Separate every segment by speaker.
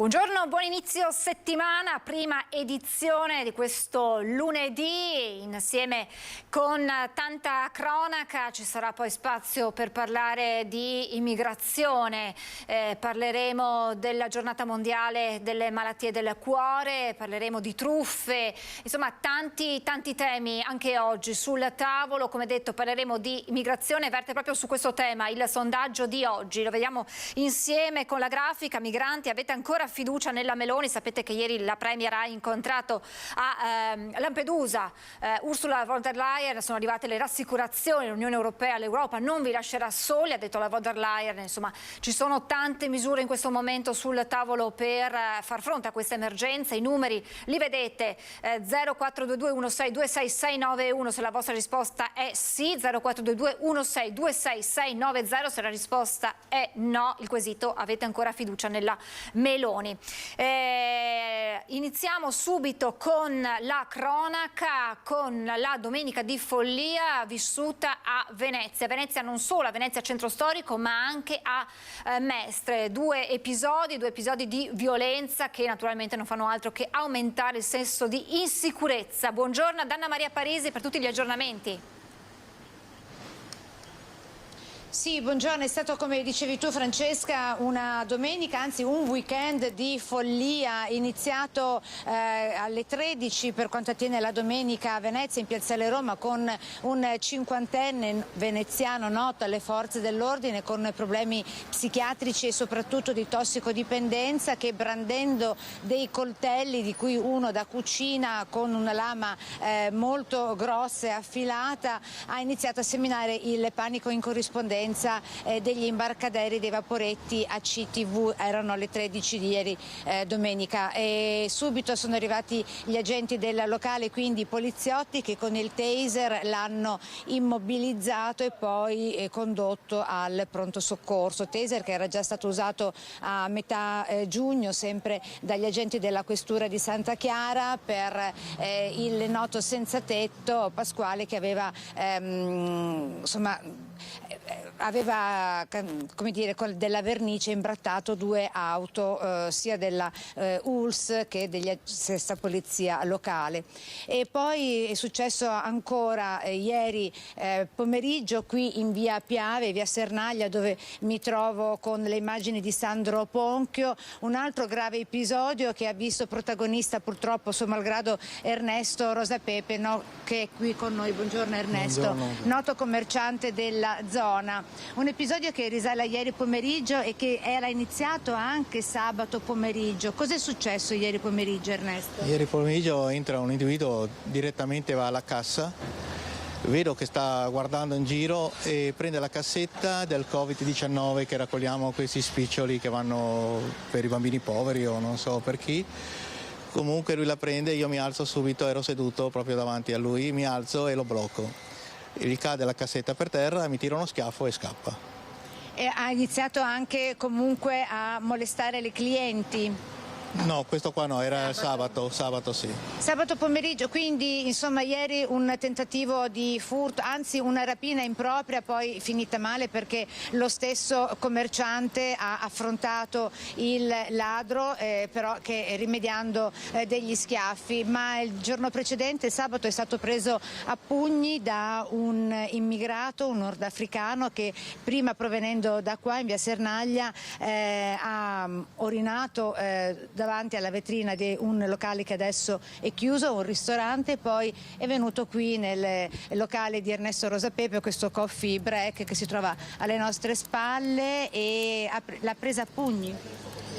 Speaker 1: Buongiorno, buon inizio settimana, prima edizione di questo lunedì, insieme con tanta cronaca. Ci sarà poi spazio per parlare di immigrazione, parleremo della giornata mondiale delle malattie del cuore, parleremo di truffe, insomma tanti temi anche oggi sul tavolo. Come detto, parleremo di immigrazione, verte proprio su questo tema il sondaggio di oggi, lo vediamo insieme con la grafica. Migranti, avete ancora fiducia nella Meloni? Sapete che ieri la Premier ha incontrato a Lampedusa Ursula von der Leyen, sono arrivate le rassicurazioni, l'Unione Europea, l'Europa non vi lascerà soli, ha detto la von der Leyen. Insomma, ci sono tante misure in questo momento sul tavolo per far fronte a questa emergenza. I numeri li vedete, 0422 16 26 691 se la vostra risposta è sì, 0422 16 26 690 se la risposta è no. Il quesito: avete ancora fiducia nella Meloni? Iniziamo subito con la cronaca, con la domenica di follia vissuta a Venezia. Venezia non solo, a Venezia centro storico, ma anche a Mestre. Due episodi di violenza che naturalmente non fanno altro che aumentare il senso di insicurezza. Buongiorno ad Anna Maria Parisi per tutti gli aggiornamenti.
Speaker 2: Sì, buongiorno. È stato, come dicevi tu Francesca, una domenica, anzi un weekend di follia, iniziato alle 13 per quanto attiene la domenica a Venezia, in Piazzale Roma, con un cinquantenne veneziano noto alle forze dell'ordine con problemi psichiatrici e soprattutto di tossicodipendenza, che brandendo dei coltelli, di cui uno da cucina con una lama molto grossa e affilata, ha iniziato a seminare il panico in corrispondenza degli imbarcaderi dei vaporetti ACTV. Erano alle 13 di ieri domenica, e subito sono arrivati gli agenti del locale, quindi i poliziotti, che con il taser l'hanno immobilizzato e poi condotto al pronto soccorso. Taser che era già stato usato a metà giugno sempre dagli agenti della questura di Santa Chiara per il noto senza tetto Pasquale, che aveva aveva, come dire, della vernice imbrattato due auto, sia della ULS che della stessa polizia locale. E poi è successo ancora ieri pomeriggio qui in via Piave, via Sernaglia, dove mi trovo con le immagini di Sandro Ponchio, un altro grave episodio che ha visto protagonista purtroppo suo malgrado Ernesto Rosapepe, no, che è qui con noi. Buongiorno Ernesto. Buongiorno. Noto commerciante della zona. Un episodio che risale a ieri pomeriggio e che era iniziato anche sabato pomeriggio. Cos'è successo ieri pomeriggio, Ernesto?
Speaker 3: Ieri pomeriggio entra un individuo, direttamente va alla cassa, vedo che sta guardando in giro e prende la cassetta del Covid-19, che raccogliamo questi spiccioli che vanno per i bambini poveri o non so per chi. Comunque lui la prende, io mi alzo subito, ero seduto proprio davanti a lui, mi alzo e lo blocco. Gli cade la cassetta per terra, mi tira uno schiaffo e scappa.
Speaker 2: E ha iniziato anche comunque a molestare le clienti?
Speaker 3: No, questo qua no, era sabato sì.
Speaker 2: Sabato pomeriggio, quindi insomma ieri un tentativo di furto, anzi una rapina impropria, poi finita male perché lo stesso commerciante ha affrontato il ladro, però che rimediando degli schiaffi. Ma il giorno precedente, sabato, è stato preso a pugni da un immigrato, un nordafricano, che prima, provenendo da qua in via Sernaglia, ha orinato davanti alla vetrina di un locale che adesso è chiuso, un ristorante. Poi è venuto qui nel locale di Ernesto Rosapepe, questo coffee break che si trova alle nostre spalle, e l'ha presa a pugni.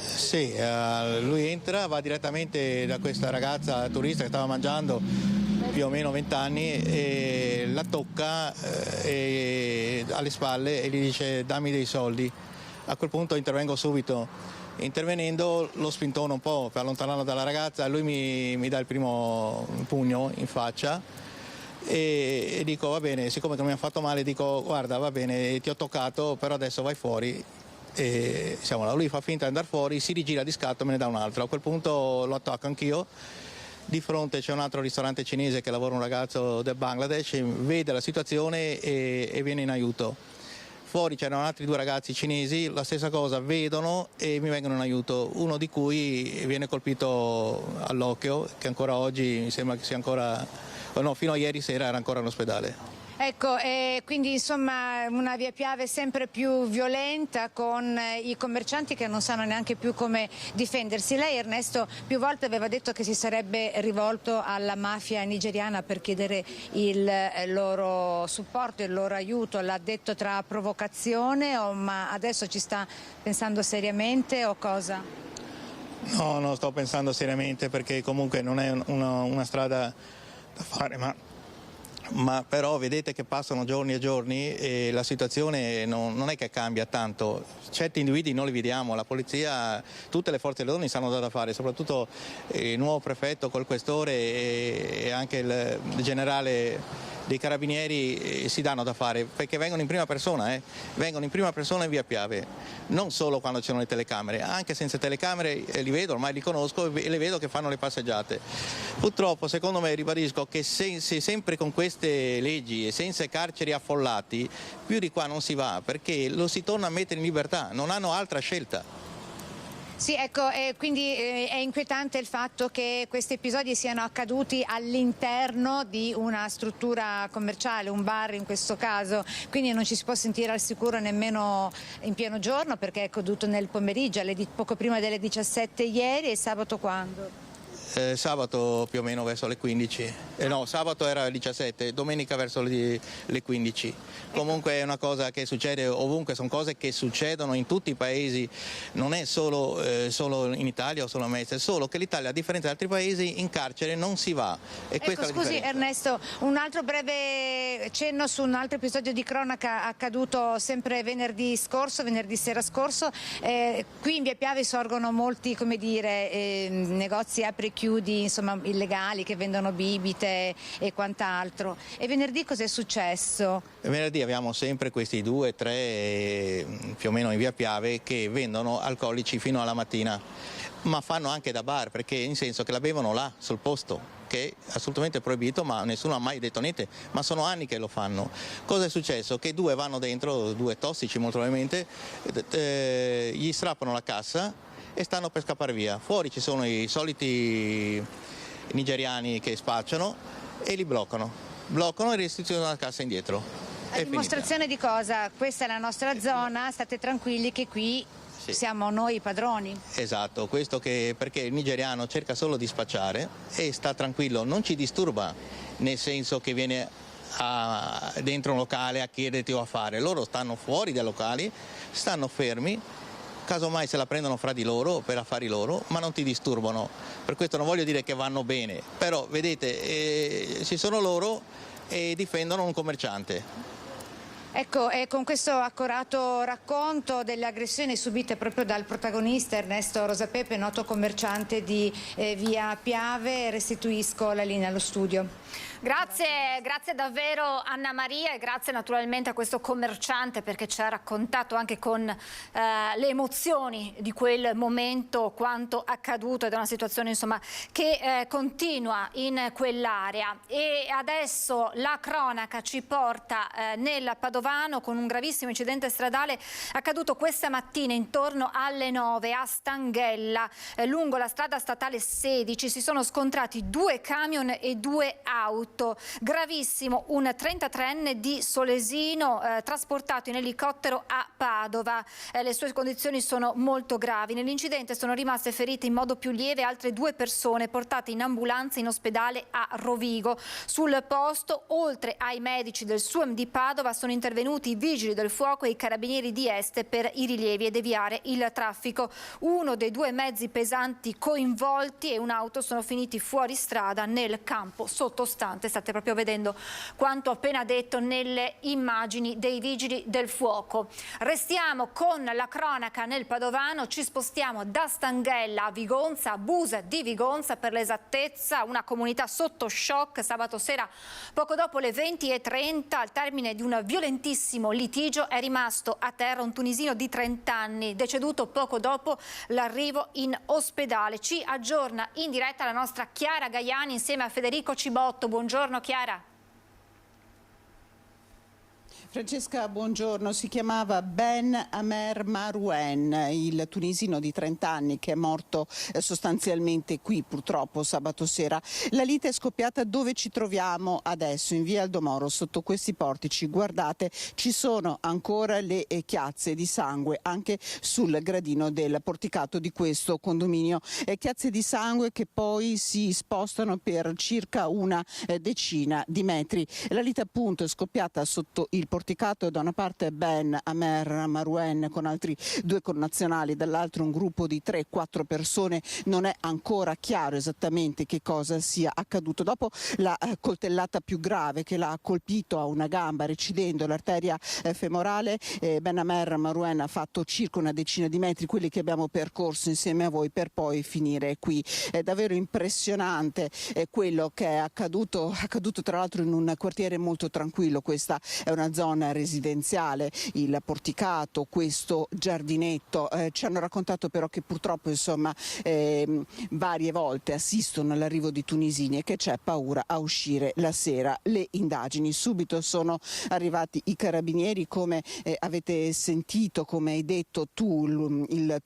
Speaker 3: Sì, lui entra, va direttamente da questa ragazza turista che stava mangiando, più o meno 20 anni, e la tocca alle spalle e gli dice: dammi dei soldi. A quel punto intervengo subito. Intervenendo lo spintono un po' per allontanarlo dalla ragazza, lui mi dà il primo pugno in faccia e dico: va bene, siccome non mi ha fatto male, dico: guarda, va bene, ti ho toccato, però adesso vai fuori. E siamo là. Lui fa finta di andare fuori, si rigira di scatto e me ne dà un altro. A quel punto lo attacco anch'io. Di fronte c'è un altro ristorante cinese che lavora un ragazzo del Bangladesh, vede la situazione e viene in aiuto. fuori c'erano altri 2 ragazzi cinesi, la stessa cosa, vedono e mi vengono in aiuto, uno di cui viene colpito all'occhio, che ancora oggi mi sembra che sia ancora, no, fino a ieri sera era ancora all'ospedale.
Speaker 2: Ecco, quindi insomma una via Piave sempre più violenta, con i commercianti che non sanno neanche più come difendersi. Lei, Ernesto, più volte aveva detto che si sarebbe rivolto alla mafia nigeriana per chiedere il loro supporto, il loro aiuto. L'ha detto tra provocazione, ma adesso ci sta pensando seriamente o cosa?
Speaker 3: No, non sto pensando seriamente, perché comunque non è una strada da fare, ma però vedete che passano giorni e giorni e la situazione non è che cambia tanto. Certi individui non li vediamo, la polizia, tutte le forze dell'ordine sanno da fare, soprattutto il nuovo prefetto col questore e anche il generale dei carabinieri si danno da fare, perché vengono in prima persona, vengono in prima persona in via Piave, non solo quando ci sono le telecamere, anche senza telecamere li vedo, ormai li conosco e le vedo che fanno le passeggiate. Purtroppo, secondo me, ribadisco che se sempre con queste leggi e senza carceri affollati, più di qua non si va, perché lo si torna a mettere in libertà, non hanno altra scelta.
Speaker 2: Sì, ecco, quindi è inquietante il fatto che questi episodi siano accaduti all'interno di una struttura commerciale, un bar in questo caso, quindi non ci si può sentire al sicuro nemmeno in pieno giorno, perché è accaduto nel pomeriggio, poco prima delle 17 ieri, e sabato quando?
Speaker 3: Sabato più o meno verso le 15, no, sabato era alle 17, domenica verso le 15. Comunque è una cosa che succede ovunque, sono cose che succedono in tutti i paesi, non è solo in Italia o solo a Mestre, è solo che l'Italia, a differenza di altri paesi, in carcere non si va. E
Speaker 2: ecco, scusi Ernesto, un altro breve cenno su un altro episodio di cronaca accaduto sempre venerdì sera scorso. Qui in via Piave sorgono molti, come dire, negozi apri e chiudi, insomma, illegali, che vendono bibite e quant'altro. E venerdì cos'è successo?
Speaker 3: Venerdì abbiamo sempre questi 2 o 3 più o meno in via Piave che vendono alcolici fino alla mattina, ma fanno anche da bar, perché in senso che la bevono là sul posto, che è assolutamente proibito, ma nessuno ha mai detto niente, ma sono anni che lo fanno. Cosa è successo? Che 2 vanno dentro, 2 tossici molto probabilmente, gli strappano la cassa e stanno per scappare via. Fuori ci sono i soliti nigeriani che spacciano e li bloccano e restituiscono la cassa indietro.
Speaker 2: A dimostrazione di cosa? Questa è la nostra zona, state tranquilli che qui sì, siamo noi i padroni.
Speaker 3: Esatto, questo perché il nigeriano cerca solo di spacciare e sta tranquillo, non ci disturba, nel senso che viene dentro un locale a chiederti o a fare. Loro stanno fuori dai locali, stanno fermi, casomai se la prendono fra di loro per affari loro, ma non ti disturbano. Per questo non voglio dire che vanno bene, però vedete, ci sono loro e difendono un commerciante.
Speaker 2: Ecco, e con questo accorato racconto delle aggressioni subite proprio dal protagonista Ernesto Rosapepe, noto commerciante di via Piave, restituisco la linea allo studio.
Speaker 1: Grazie davvero Anna Maria, e grazie naturalmente a questo commerciante, perché ci ha raccontato anche con le emozioni di quel momento quanto accaduto, ed è una situazione insomma che continua in quell'area. E adesso la cronaca ci porta nel Padovano con un gravissimo incidente stradale accaduto questa mattina intorno alle 9 a Stanghella, lungo la strada statale 16 si sono scontrati 2 camion e 2 auto. Gravissimo un 33enne di Solesino trasportato in elicottero a Padova. Le sue condizioni sono molto gravi. Nell'incidente sono rimaste ferite in modo più lieve altre 2 persone portate in ambulanza in ospedale a Rovigo. Sul posto, oltre ai medici del SUEM di Padova, sono intervenuti i vigili del fuoco e i carabinieri di Este per i rilievi e deviare il traffico. Uno dei 2 mezzi pesanti coinvolti e un'auto sono finiti fuori strada nel campo sottostante. State proprio vedendo quanto appena detto nelle immagini dei vigili del fuoco. Restiamo con la cronaca nel Padovano, ci spostiamo da Stanghella a Vigonza, a Busa di Vigonza per l'esattezza, una comunità sotto shock sabato sera poco dopo le 20:30, al termine di un violentissimo litigio è rimasto a terra un tunisino di 30 anni, deceduto poco dopo l'arrivo in ospedale. Ci aggiorna in diretta la nostra Chiara Gaiani insieme a Federico Cibotto. Buongiorno Chiara.
Speaker 4: Francesca, buongiorno. Si chiamava Ben Amer Marouen, il tunisino di 30 anni che è morto sostanzialmente qui purtroppo sabato sera. La lite è scoppiata dove ci troviamo adesso, in via Aldomoro, sotto questi portici. Guardate, ci sono ancora le chiazze di sangue anche sul gradino del porticato di questo condominio. Chiazze di sangue che poi si spostano per circa una decina di metri. La lite appunto è scoppiata sotto il porticato, da una parte Ben Amer Marouen con altri 2 connazionali, dall'altro un gruppo di 3-4 persone. Non è ancora chiaro esattamente che cosa sia accaduto. Dopo la coltellata più grave che l'ha colpito a una gamba, recidendo l'arteria femorale, Ben Amer Marouen ha fatto circa una decina di metri, quelli che abbiamo percorso insieme a voi, per poi finire qui. È davvero impressionante quello che è accaduto tra l'altro in un quartiere molto tranquillo. Questa è una zona residenziale, il porticato, questo giardinetto. Ci hanno raccontato però che purtroppo varie volte assistono all'arrivo di tunisini e che c'è paura a uscire la sera. Le indagini, subito sono arrivati i carabinieri, come avete sentito, come hai detto tu, il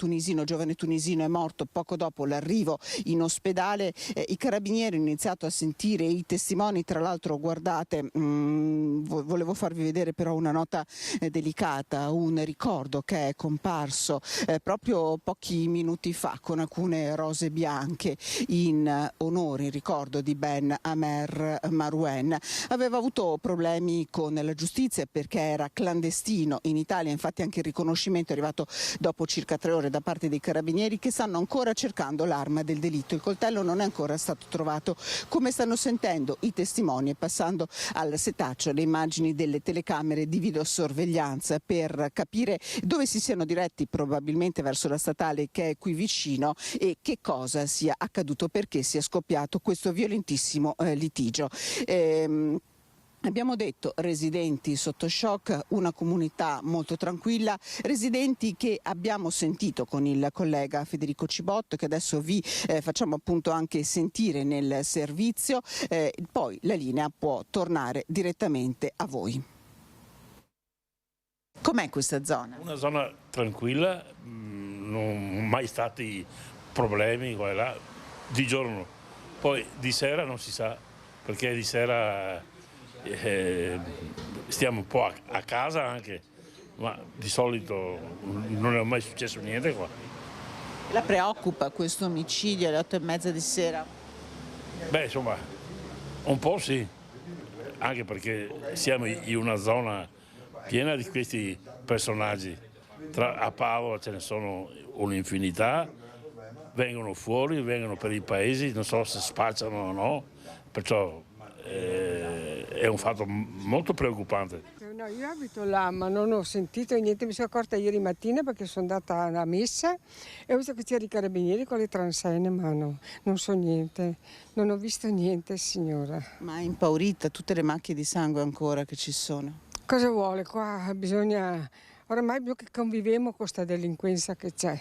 Speaker 4: giovane tunisino è morto poco dopo l'arrivo in ospedale. I carabinieri hanno iniziato a sentire i testimoni. Tra l'altro, guardate, volevo farvi vedere però una nota delicata, un ricordo che è comparso proprio pochi minuti fa con alcune rose bianche in onore, in ricordo di Ben Amer Marouen. Aveva avuto problemi con la giustizia perché era clandestino in Italia, infatti anche il riconoscimento è arrivato dopo circa 3 ore da parte dei carabinieri, che stanno ancora cercando l'arma del delitto. Il coltello non è ancora stato trovato, come stanno sentendo i testimoni, e passando al setaccio le immagini delle telecamere di videosorveglianza per capire dove si siano diretti, probabilmente verso la statale che è qui vicino, e che cosa sia accaduto, perché sia scoppiato questo violentissimo litigio. Abbiamo detto residenti sotto shock, una comunità molto tranquilla, residenti che abbiamo sentito con il collega Federico Cibotto, che adesso vi facciamo appunto anche sentire nel servizio. Poi la linea può tornare direttamente a voi. Com'è questa zona?
Speaker 5: Una zona tranquilla, non mai stati problemi qua e là, di giorno. Poi di sera non si sa, perché di sera stiamo un po' a casa anche, ma di solito non è mai successo niente qua.
Speaker 4: La preoccupa questo omicidio alle 8:30 di sera?
Speaker 5: Beh, insomma, un po' sì, anche perché siamo in una zona piena di questi personaggi. A Padova ce ne sono un'infinità, vengono fuori, vengono per i paesi, non so se spacciano o no, perciò è un fatto molto preoccupante.
Speaker 6: No, io abito là, ma non ho sentito niente, mi sono accorta ieri mattina perché sono andata alla messa e ho visto che c'erano i carabinieri con le transenne, ma no, non so niente, non ho visto niente, signora.
Speaker 4: Ma è impaurita, tutte le macchie di sangue ancora che ci sono?
Speaker 6: Cosa vuole? Qua bisogna, oramai più che conviviamo con questa delinquenza che c'è.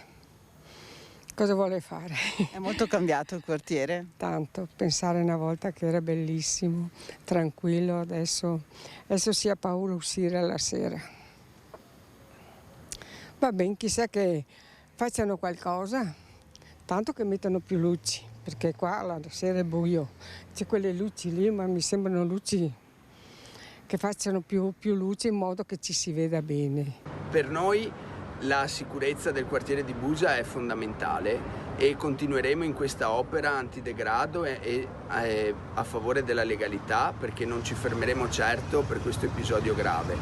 Speaker 6: Cosa vuole fare?
Speaker 4: È molto cambiato il quartiere?
Speaker 6: Tanto, pensare una volta che era bellissimo, tranquillo, adesso si ha paura di uscire alla sera. Va bene, chissà che facciano qualcosa, tanto che mettano più luci, perché qua la sera è buio, c'è quelle luci lì, ma mi sembrano luci che facciano più luce in modo che ci si veda bene.
Speaker 7: Per noi la sicurezza del quartiere di Busa è fondamentale e continueremo in questa opera antidegrado e a favore della legalità, perché non ci fermeremo certo per questo episodio grave.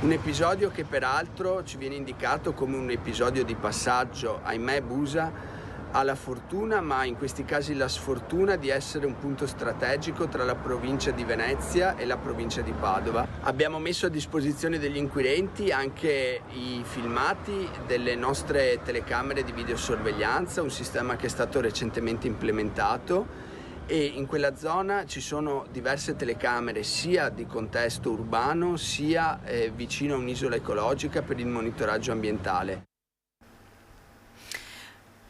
Speaker 7: Un episodio che peraltro ci viene indicato come un episodio di passaggio. Ahimè, Busa ha la fortuna, ma in questi casi la sfortuna, di essere un punto strategico tra la provincia di Venezia e la provincia di Padova. Abbiamo messo a disposizione degli inquirenti anche i filmati delle nostre telecamere di videosorveglianza, un sistema che è stato recentemente implementato, e in quella zona ci sono diverse telecamere sia di contesto urbano sia vicino a un'isola ecologica per il monitoraggio ambientale.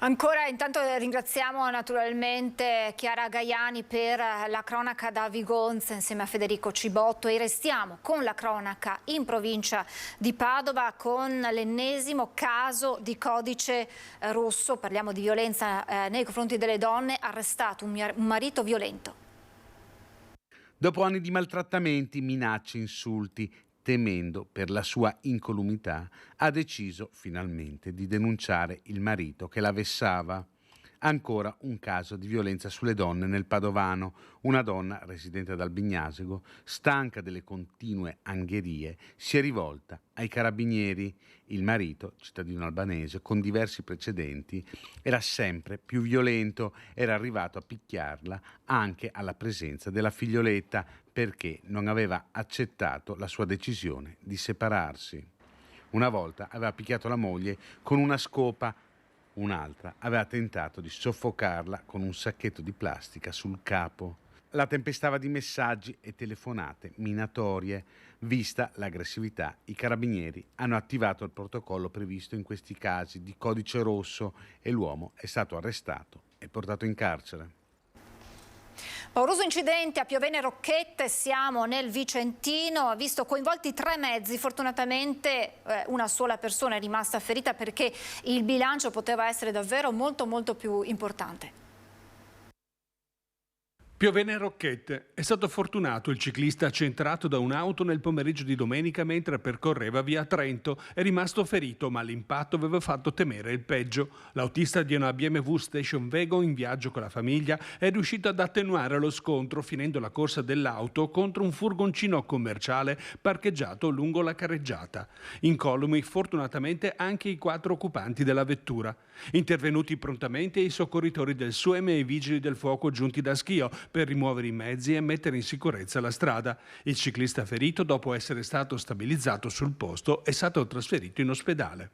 Speaker 1: Ancora intanto ringraziamo naturalmente Chiara Gaiani per la cronaca da Vigonza insieme a Federico Cibotto e restiamo con la cronaca in provincia di Padova con l'ennesimo caso di codice rosso. Parliamo di violenza nei confronti delle donne, arrestato un marito violento.
Speaker 8: Dopo anni di maltrattamenti, minacce, insulti, temendo per la sua incolumità, ha deciso finalmente di denunciare il marito che la vessava. Ancora un caso di violenza sulle donne nel Padovano. Una donna residente ad Albignasego, stanca delle continue angherie, si è rivolta ai carabinieri. Il marito, cittadino albanese, con diversi precedenti, era sempre più violento. Era arrivato a picchiarla anche alla presenza della figlioletta perché non aveva accettato la sua decisione di separarsi. Una volta aveva picchiato la moglie con una scopa. Un'altra aveva tentato di soffocarla con un sacchetto di plastica sul capo. La tempestava di messaggi e telefonate minatorie. Vista l'aggressività, i carabinieri hanno attivato il protocollo previsto in questi casi di codice rosso e l'uomo è stato arrestato e portato in carcere.
Speaker 1: Pauroso incidente a Piovene Rocchette, siamo nel Vicentino, ha visto coinvolti 3 mezzi, fortunatamente una sola persona è rimasta ferita perché il bilancio poteva essere davvero molto più importante.
Speaker 9: Piovene Rocchette. È stato fortunato il ciclista centrato da un'auto nel pomeriggio di domenica mentre percorreva via Trento. È rimasto ferito, ma l'impatto aveva fatto temere il peggio. L'autista di una BMW Station Wagon in viaggio con la famiglia è riuscito ad attenuare lo scontro finendo la corsa dell'auto contro un furgoncino commerciale parcheggiato lungo la carreggiata. Incolumi fortunatamente anche i 4 occupanti della vettura. Intervenuti prontamente i soccorritori del SUEM e i vigili del fuoco giunti da Schio per rimuovere i mezzi e mettere in sicurezza la strada. Il ciclista ferito, dopo essere stato stabilizzato sul posto, è stato trasferito in ospedale.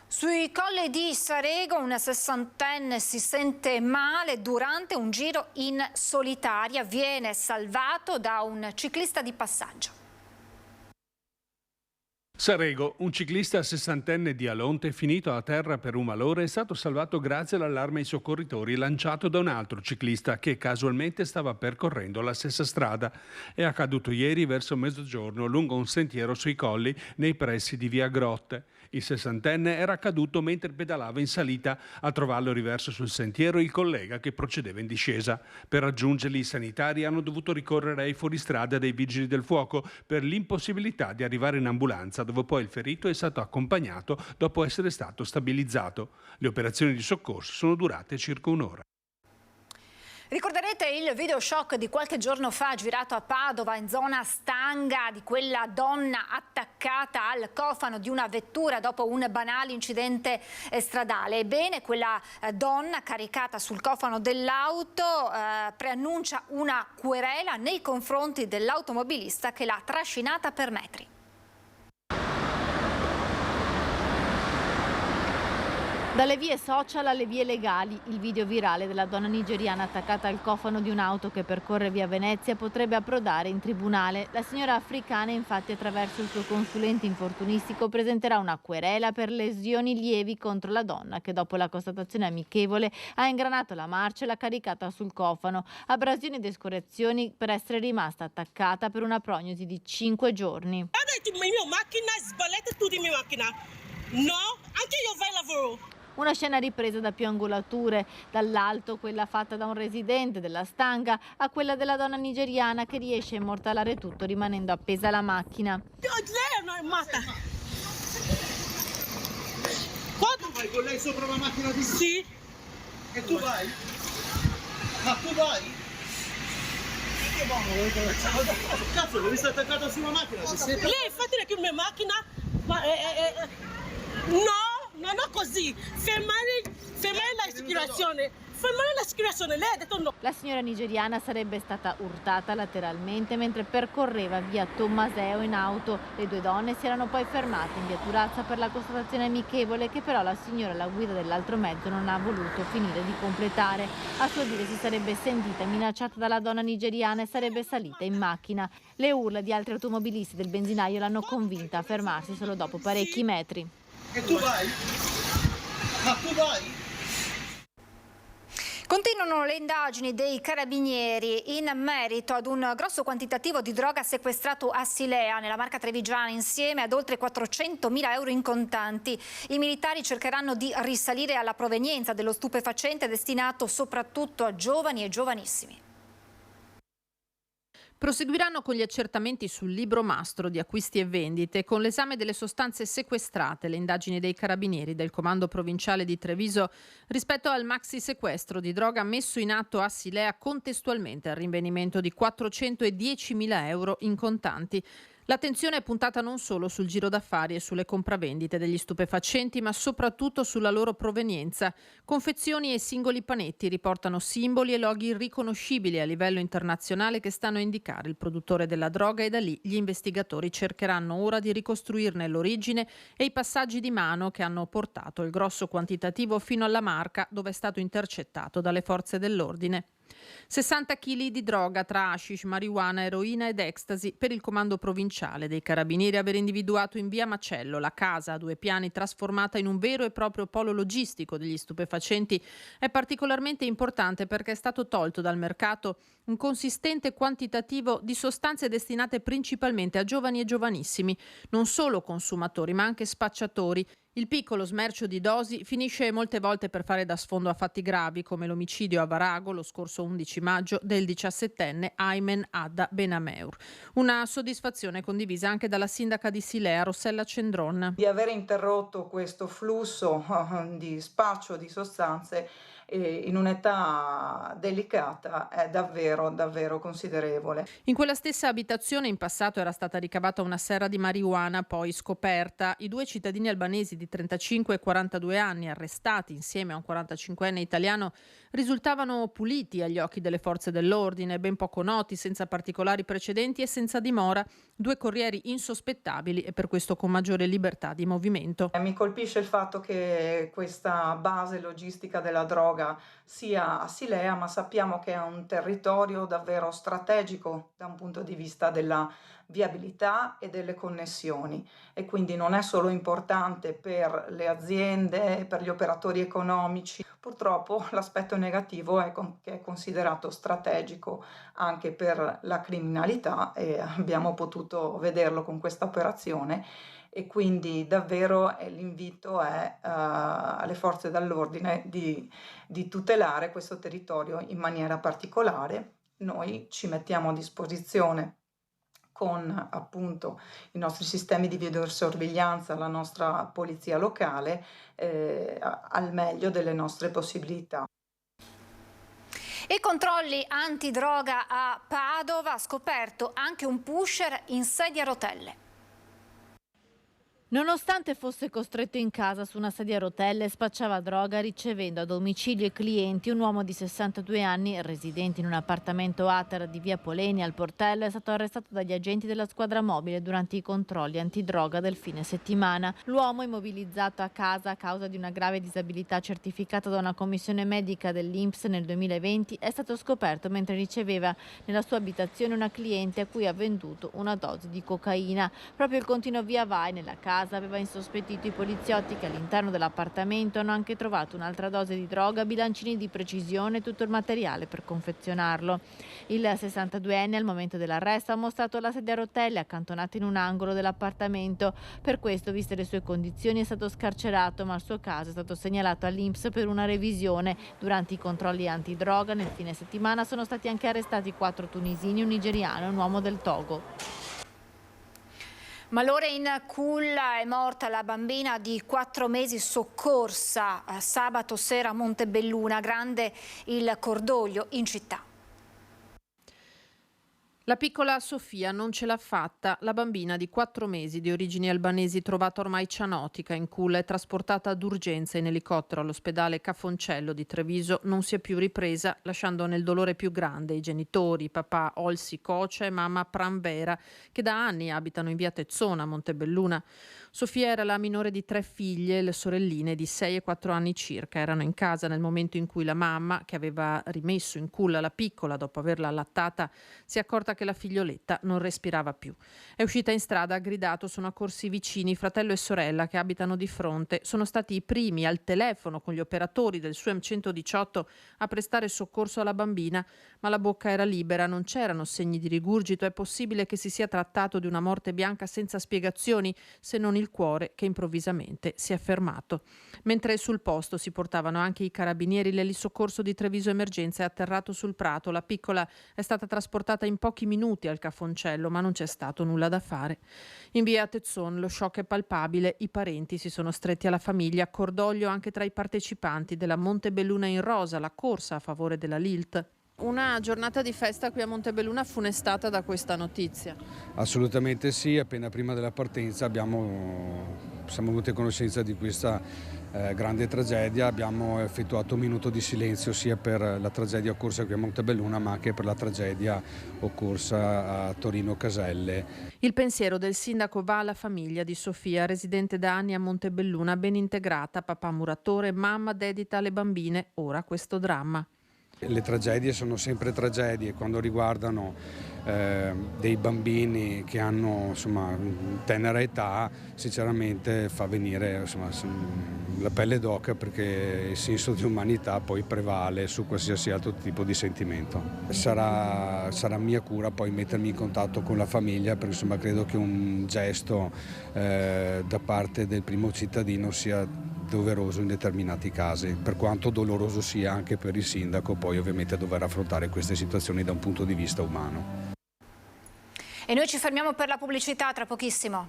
Speaker 1: Sui colli di Sarego un 60enne si sente male durante un giro in solitaria, viene salvato da un ciclista di passaggio.
Speaker 9: Sarego, un ciclista 60enne di Alonte finito a terra per un malore è stato salvato grazie all'allarme ai soccorritori lanciato da un altro ciclista che casualmente stava percorrendo la stessa strada. È accaduto ieri verso mezzogiorno lungo un sentiero sui colli nei pressi di via Grotte. Il 60enne era caduto mentre pedalava in salita. A trovarlo riverso sul sentiero il collega che procedeva in discesa. Per raggiungerli i sanitari hanno dovuto ricorrere ai fuoristrada dei vigili del fuoco per l'impossibilità di arrivare in ambulanza, dove poi il ferito è stato accompagnato dopo essere stato stabilizzato. Le operazioni di soccorso sono durate circa un'ora.
Speaker 1: Ricorderete il video shock di qualche giorno fa girato a Padova in zona Stanga di quella donna attaccata al cofano di una vettura dopo un banale incidente stradale. Ebbene, quella donna caricata sul cofano dell'auto preannuncia una querela nei confronti dell'automobilista che l'ha trascinata per metri.
Speaker 10: Dalle vie social alle vie legali, il video virale della donna nigeriana attaccata al cofano di un'auto che percorre via Venezia potrebbe approdare in tribunale. La signora africana infatti attraverso il suo consulente infortunistico presenterà una querela per lesioni lievi contro la donna che dopo la constatazione amichevole ha ingranato la marcia e l'ha caricata sul cofano. Abrasioni ed escoriazioni per essere rimasta attaccata per una prognosi di 5 giorni.
Speaker 11: No, anche io vai lavoro.
Speaker 10: Una scena ripresa da più angolature, dall'alto quella fatta da un residente della Stanga a quella della donna nigeriana che riesce a immortalare tutto rimanendo appesa alla macchina.
Speaker 11: Lei è matta.
Speaker 12: Tu vai con lei sopra la macchina di...
Speaker 11: Sì.
Speaker 12: E tu vai? Ma tu vai? Cazzo, devi stare attaccato sulla macchina.
Speaker 11: Lei infatti è che mia macchina... Ma no! Non è così, fermare l'aspirazione, lei ha detto no.
Speaker 10: La signora nigeriana sarebbe stata urtata lateralmente mentre percorreva via Tommaseo in auto. Le 2 donne si erano poi fermate in via Turazza per la constatazione amichevole che però la signora, la guida dell'altro mezzo, non ha voluto finire di completare. A suo dire si sarebbe sentita minacciata dalla donna nigeriana e sarebbe salita in macchina. Le urla di altri automobilisti del benzinaio l'hanno convinta a fermarsi solo dopo parecchi metri.
Speaker 12: E tu vai? Ma tu vai?
Speaker 1: Continuano le indagini dei carabinieri in merito ad un grosso quantitativo di droga sequestrato a Silea, nella Marca Trevigiana, insieme ad oltre 400.000 euro in contanti. I militari cercheranno di risalire alla provenienza dello stupefacente destinato soprattutto a giovani e giovanissimi.
Speaker 13: Proseguiranno con gli accertamenti sul libro mastro di acquisti e vendite, con l'esame delle sostanze sequestrate, le indagini dei carabinieri del comando provinciale di Treviso rispetto al maxi sequestro di droga messo in atto a Silea contestualmente al rinvenimento di 410.000 euro in contanti. L'attenzione è puntata non solo sul giro d'affari e sulle compravendite degli stupefacenti, ma soprattutto sulla loro provenienza. Confezioni e singoli panetti riportano simboli e loghi riconoscibili a livello internazionale che stanno a indicare il produttore della droga, e da lì gli investigatori cercheranno ora di ricostruirne l'origine e i passaggi di mano che hanno portato il grosso quantitativo fino alla Marca, dove è stato intercettato dalle forze dell'ordine. 60 kg di droga tra hashish, marijuana, eroina ed ecstasy per il comando provinciale dei carabinieri. Aver individuato in via Macello la casa a 2 piani trasformata in un vero e proprio polo logistico degli stupefacenti è particolarmente importante perché è stato tolto dal mercato un consistente quantitativo di sostanze destinate principalmente a giovani e giovanissimi, non solo consumatori ma anche spacciatori. Il piccolo smercio di dosi finisce molte volte per fare da sfondo a fatti gravi come l'omicidio a Varago lo scorso 11 maggio del 17enne Aymen Adda Benameur. Una soddisfazione condivisa anche dalla sindaca di Silea, Rossella Cendron.
Speaker 14: Di aver interrotto questo flusso di spaccio di sostanze in un'età delicata è davvero considerevole.
Speaker 13: In quella stessa abitazione in passato era stata ricavata una serra di marijuana poi scoperta. I 2 cittadini albanesi di 35 e 42 anni arrestati insieme a un 45enne italiano risultavano puliti agli occhi delle forze dell'ordine, ben poco noti, senza particolari precedenti e senza dimora, 2 corrieri insospettabili e per questo con maggiore libertà di movimento.
Speaker 14: Mi colpisce il fatto che questa base logistica della droga sia a Silea, ma sappiamo che è un territorio davvero strategico da un punto di vista della viabilità e delle connessioni, e quindi non è solo importante per le aziende, per gli operatori economici. Purtroppo l'aspetto negativo è che è considerato strategico anche per la criminalità, e abbiamo potuto vederlo con questa operazione. E quindi davvero l'invito è alle forze dell'ordine di tutelare questo territorio in maniera particolare. Noi ci mettiamo a disposizione con appunto i nostri sistemi di videosorveglianza, la nostra polizia locale, al meglio delle nostre possibilità.
Speaker 1: E controlli antidroga a Padova, ha scoperto anche un pusher in sedia a rotelle.
Speaker 10: Nonostante fosse costretto in casa su una sedia a rotelle, spacciava droga ricevendo a domicilio i clienti. Un uomo di 62 anni, residente in un appartamento Ater di via Poleni al Portello, è stato arrestato dagli agenti della squadra mobile durante i controlli antidroga del fine settimana. L'uomo, immobilizzato a casa a causa di una grave disabilità certificata da una commissione medica dell'INPS nel 2020, è stato scoperto mentre riceveva nella sua abitazione una cliente a cui ha venduto una dose di cocaina. Proprio il continuo via vai nella casa aveva insospettito i poliziotti, che all'interno dell'appartamento hanno anche trovato un'altra dose di droga, bilancini di precisione e tutto il materiale per confezionarlo. Il 62enne al momento dell'arresto ha mostrato la sedia a rotelle accantonata in un angolo dell'appartamento. Per questo, viste le sue condizioni, è stato scarcerato, ma il suo caso è stato segnalato all'INPS per una revisione. Durante i controlli antidroga nel fine settimana sono stati anche arrestati 4 tunisini, un nigeriano e un uomo del Togo.
Speaker 1: Malore in culla, è morta la bambina di 4 mesi soccorsa sabato sera a Montebelluna. Grande il cordoglio in città.
Speaker 13: La piccola Sofia non ce l'ha fatta. La bambina di 4 mesi di origini albanesi, trovata ormai cianotica in culla e trasportata d'urgenza in elicottero all'ospedale Cafoncello di Treviso, non si è più ripresa, lasciando nel dolore più grande i genitori, papà Olsi Coce e mamma Pranvera, che da anni abitano in via Tezzona a Montebelluna. Sofia era la minore di 3 figlie, le sorelline di 6 e 4 anni circa. Erano in casa nel momento in cui la mamma, che aveva rimesso in culla la piccola dopo averla allattata, si è accorta che la figlioletta non respirava più. È uscita in strada, ha gridato, sono accorsi i vicini, fratello e sorella che abitano di fronte. Sono stati i primi al telefono con gli operatori del SUEM 118 a prestare soccorso alla bambina, ma la bocca era libera, non c'erano segni di rigurgito. È possibile che si sia trattato di una morte bianca senza spiegazioni, se non il cuore che improvvisamente si è fermato. Mentre sul posto si portavano anche i carabinieri, l'elisoccorso di Treviso Emergenza è atterrato sul prato. La piccola è stata trasportata in pochi minuti al Cafoncello, ma non c'è stato nulla da fare. In via Tezzon lo shock è palpabile, i parenti si sono stretti alla famiglia, cordoglio anche tra i partecipanti della Montebelluna in rosa, la corsa a favore della Lilt. Una giornata di festa qui a Montebelluna funestata da questa notizia.
Speaker 15: Assolutamente sì, appena prima della partenza siamo venuti a conoscenza di questa grande tragedia, abbiamo effettuato un minuto di silenzio sia per la tragedia occorsa qui a Montebelluna ma anche per la tragedia occorsa a Torino Caselle.
Speaker 13: Il pensiero del sindaco va alla famiglia di Sofia, residente da anni a Montebelluna, ben integrata, papà muratore, mamma dedita alle bambine, ora questo dramma.
Speaker 15: Le tragedie sono sempre tragedie quando riguardano dei bambini che hanno tenera età, sinceramente fa venire la pelle d'oca, perché il senso di umanità poi prevale su qualsiasi altro tipo di sentimento. Sarà mia cura poi mettermi in contatto con la famiglia, perché credo che un gesto da parte del primo cittadino sia doveroso in determinati casi, per quanto doloroso sia anche per il sindaco poi ovviamente dover affrontare queste situazioni da un punto di vista umano.
Speaker 1: E noi ci fermiamo per la pubblicità, tra pochissimo.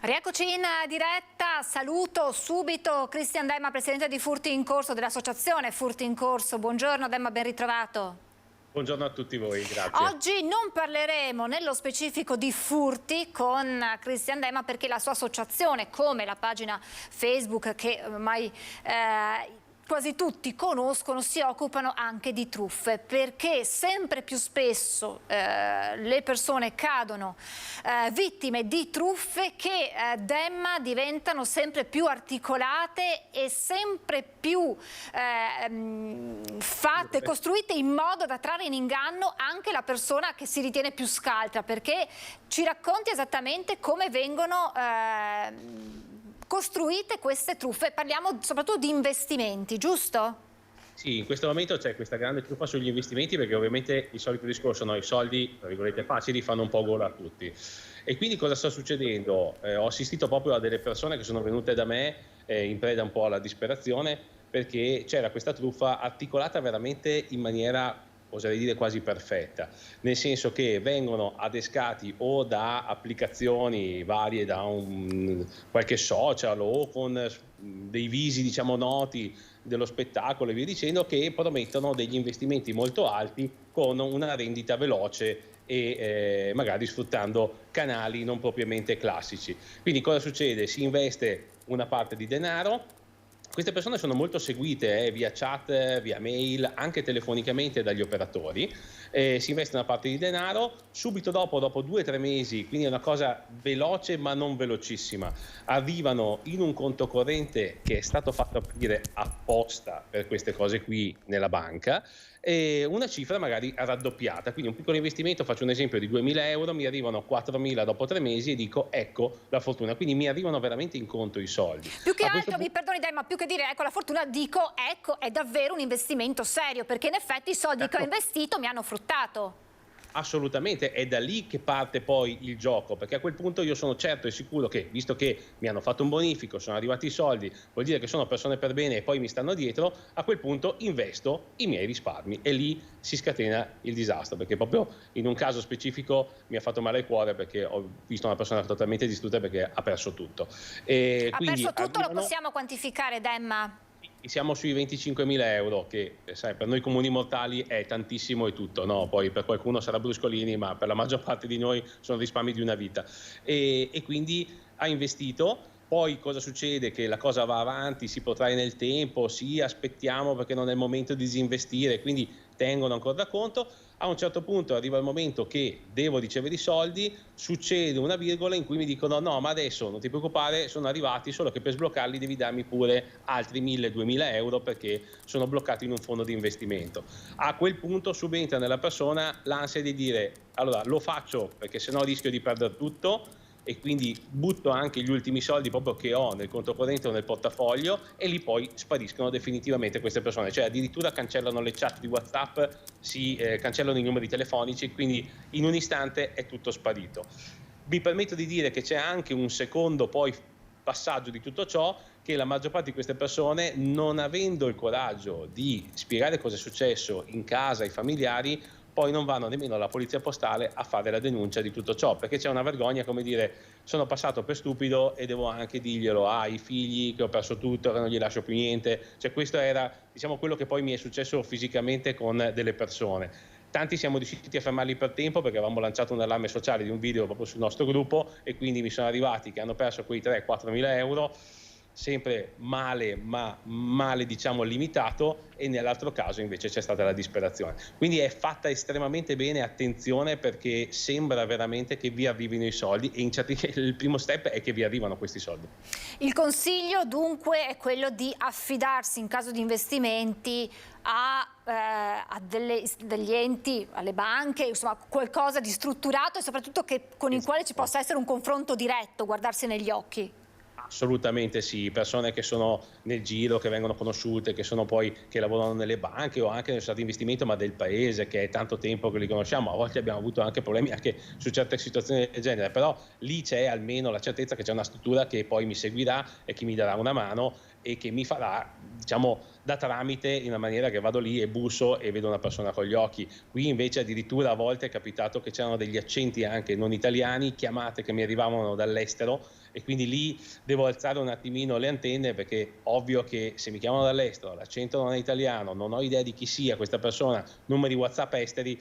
Speaker 1: Rieccoci in diretta, saluto subito Cristian Demma, presidente di Furti in Corso, dell'associazione Furti in Corso. Buongiorno Demma, ben ritrovato.
Speaker 16: Buongiorno a tutti voi, grazie.
Speaker 1: Oggi non parleremo nello specifico di furti con Cristian Demma, perché la sua associazione, come la pagina Facebook che ormai quasi tutti conoscono, si occupano anche di truffe, perché sempre più spesso le persone cadono vittime di truffe che Demma diventano sempre più articolate e sempre più fatte, costruite in modo da trarre in inganno anche la persona che si ritiene più scaltra. Perché ci racconti esattamente come vengono costruite queste truffe? Parliamo soprattutto di investimenti, giusto?
Speaker 16: Sì, in questo momento c'è questa grande truffa sugli investimenti, perché ovviamente il solito discorso, i soldi, tra virgolette, facili fanno un po' gola a tutti. E quindi cosa sta succedendo? Ho assistito proprio a delle persone che sono venute da me in preda un po' alla disperazione, perché c'era questa truffa articolata veramente in maniera, oserei dire, quasi perfetta, nel senso che vengono adescati o da applicazioni varie, da qualche social o con dei visi diciamo noti dello spettacolo e via dicendo, che promettono degli investimenti molto alti con una rendita veloce e magari sfruttando canali non propriamente classici. Quindi cosa succede? Si investe una parte di denaro. Queste persone sono molto seguite via chat, via mail, anche telefonicamente dagli operatori. Si investe una parte di denaro, subito dopo 2 o 3 mesi, quindi è una cosa veloce ma non velocissima, arrivano in un conto corrente che è stato fatto aprire apposta per queste cose qui nella banca, e una cifra magari raddoppiata. Quindi un piccolo investimento, faccio un esempio di 2.000 euro, mi arrivano 4.000 dopo 3 mesi e dico ecco la fortuna. Quindi mi arrivano veramente in conto i soldi.
Speaker 1: Più che altro, mi perdoni Demma, più che dire ecco la fortuna, dico ecco è davvero un investimento serio, perché in effetti i soldi che ho investito mi hanno fruttato.
Speaker 16: Assolutamente, è da lì che parte poi il gioco, perché a quel punto io sono certo e sicuro che, visto che mi hanno fatto un bonifico, sono arrivati i soldi, vuol dire che sono persone per bene e poi mi stanno dietro, a quel punto investo i miei risparmi e lì si scatena il disastro, perché proprio in un caso specifico mi ha fatto male il cuore, perché ho visto una persona totalmente distrutta perché ha perso tutto. E
Speaker 1: ha
Speaker 16: quindi
Speaker 1: perso tutto, lo possiamo quantificare, Demma?
Speaker 16: Siamo sui 25.000 euro, che sai, per noi comuni mortali è tantissimo e tutto, no? Poi per qualcuno sarà bruscolini, ma per la maggior parte di noi sono risparmi di una vita. E quindi ha investito. Poi cosa succede? Che la cosa va avanti, si protrae nel tempo, sì, aspettiamo perché non è il momento di disinvestire, quindi tengono ancora da conto. A un certo punto arriva il momento che devo ricevere i soldi, succede una virgola in cui mi dicono no, ma adesso non ti preoccupare, sono arrivati, solo che per sbloccarli devi darmi pure altri 1.000-2.000 euro perché sono bloccati in un fondo di investimento. A quel punto subentra nella persona l'ansia di dire allora lo faccio perché sennò rischio di perdere tutto, e quindi butto anche gli ultimi soldi proprio che ho nel conto corrente o nel portafoglio, e lì poi spariscono definitivamente queste persone, cioè addirittura cancellano le chat di WhatsApp, cancellano i numeri telefonici, quindi in un istante è tutto sparito. Mi permetto di dire che c'è anche un secondo poi passaggio di tutto ciò, che la maggior parte di queste persone, non avendo il coraggio di spiegare cosa è successo in casa ai familiari, poi non vanno nemmeno alla polizia postale a fare la denuncia di tutto ciò, perché c'è una vergogna, come dire, sono passato per stupido e devo anche dirglielo ai figli che ho perso tutto, che non gli lascio più niente. Cioè questo era, diciamo, quello che poi mi è successo fisicamente con delle persone. Tanti siamo riusciti a fermarli per tempo perché avevamo lanciato un allarme sociale di un video proprio sul nostro gruppo, e quindi mi sono arrivati che hanno perso quei 3-4 mila euro, sempre male, ma male diciamo limitato, e nell'altro caso invece c'è stata la disperazione. Quindi è fatta estremamente bene, attenzione, perché sembra veramente che vi arrivino i soldi, e il primo step è che vi arrivano questi soldi.
Speaker 1: Il consiglio dunque è quello di affidarsi in caso di investimenti a degli enti, alle banche, insomma qualcosa di strutturato, e soprattutto con il quale ci possa essere un confronto diretto, guardarsi negli occhi.
Speaker 16: Assolutamente sì, persone che sono nel giro, che vengono conosciute, che lavorano nelle banche o anche nel stato di investimento ma del paese, che è tanto tempo che li conosciamo. A volte abbiamo avuto anche problemi anche su certe situazioni del genere, però lì c'è almeno la certezza che c'è una struttura che poi mi seguirà e che mi darà una mano e che mi farà, diciamo, da tramite, in una maniera che vado lì e busso e vedo una persona con gli occhi. Qui invece addirittura a volte è capitato che c'erano degli accenti anche non italiani, chiamate che mi arrivavano dall'estero, e quindi lì devo alzare un attimino le antenne, perché ovvio che se mi chiamano dall'estero, l'accento non è italiano, non ho idea di chi sia questa persona, numeri WhatsApp esteri,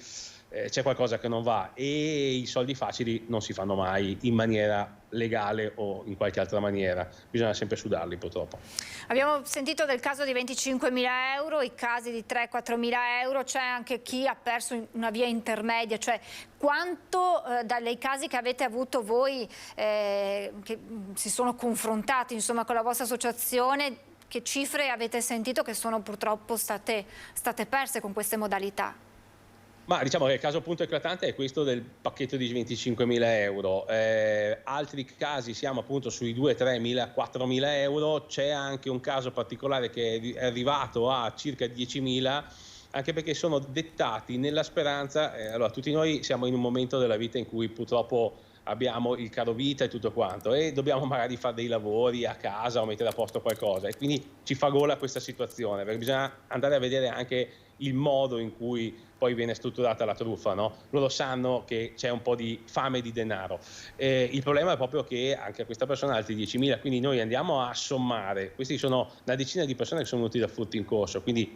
Speaker 16: c'è qualcosa che non va, e i soldi facili non si fanno mai in maniera legale o in qualche altra maniera, bisogna sempre sudarli purtroppo. Abbiamo
Speaker 1: sentito del caso di 25.000 euro, i casi di 3-4.000 euro, c'è anche chi ha perso una via intermedia, cioè quanto dai casi che avete avuto voi, che si sono confrontati insomma con la vostra associazione, che cifre avete sentito che sono purtroppo state perse con queste modalità?
Speaker 16: Ma diciamo che il caso appunto eclatante è questo del pacchetto di 25.000 euro. Altri casi siamo appunto sui 2.000, 3.000, 4.000 euro. C'è anche un caso particolare che è arrivato a circa 10.000, anche perché sono dettati nella speranza. Allora, tutti noi siamo in un momento della vita in cui purtroppo abbiamo il caro vita e tutto quanto, e dobbiamo magari fare dei lavori a casa o mettere a posto qualcosa, e quindi ci fa gola questa situazione, perché bisogna andare a vedere anche il modo in cui poi viene strutturata la truffa, no? Loro sanno che c'è un po' di fame di denaro. Il problema è proprio che anche a questa persona altri 10.000, quindi noi andiamo a sommare. Questi sono una decina di persone che sono venuti da furti in corso, quindi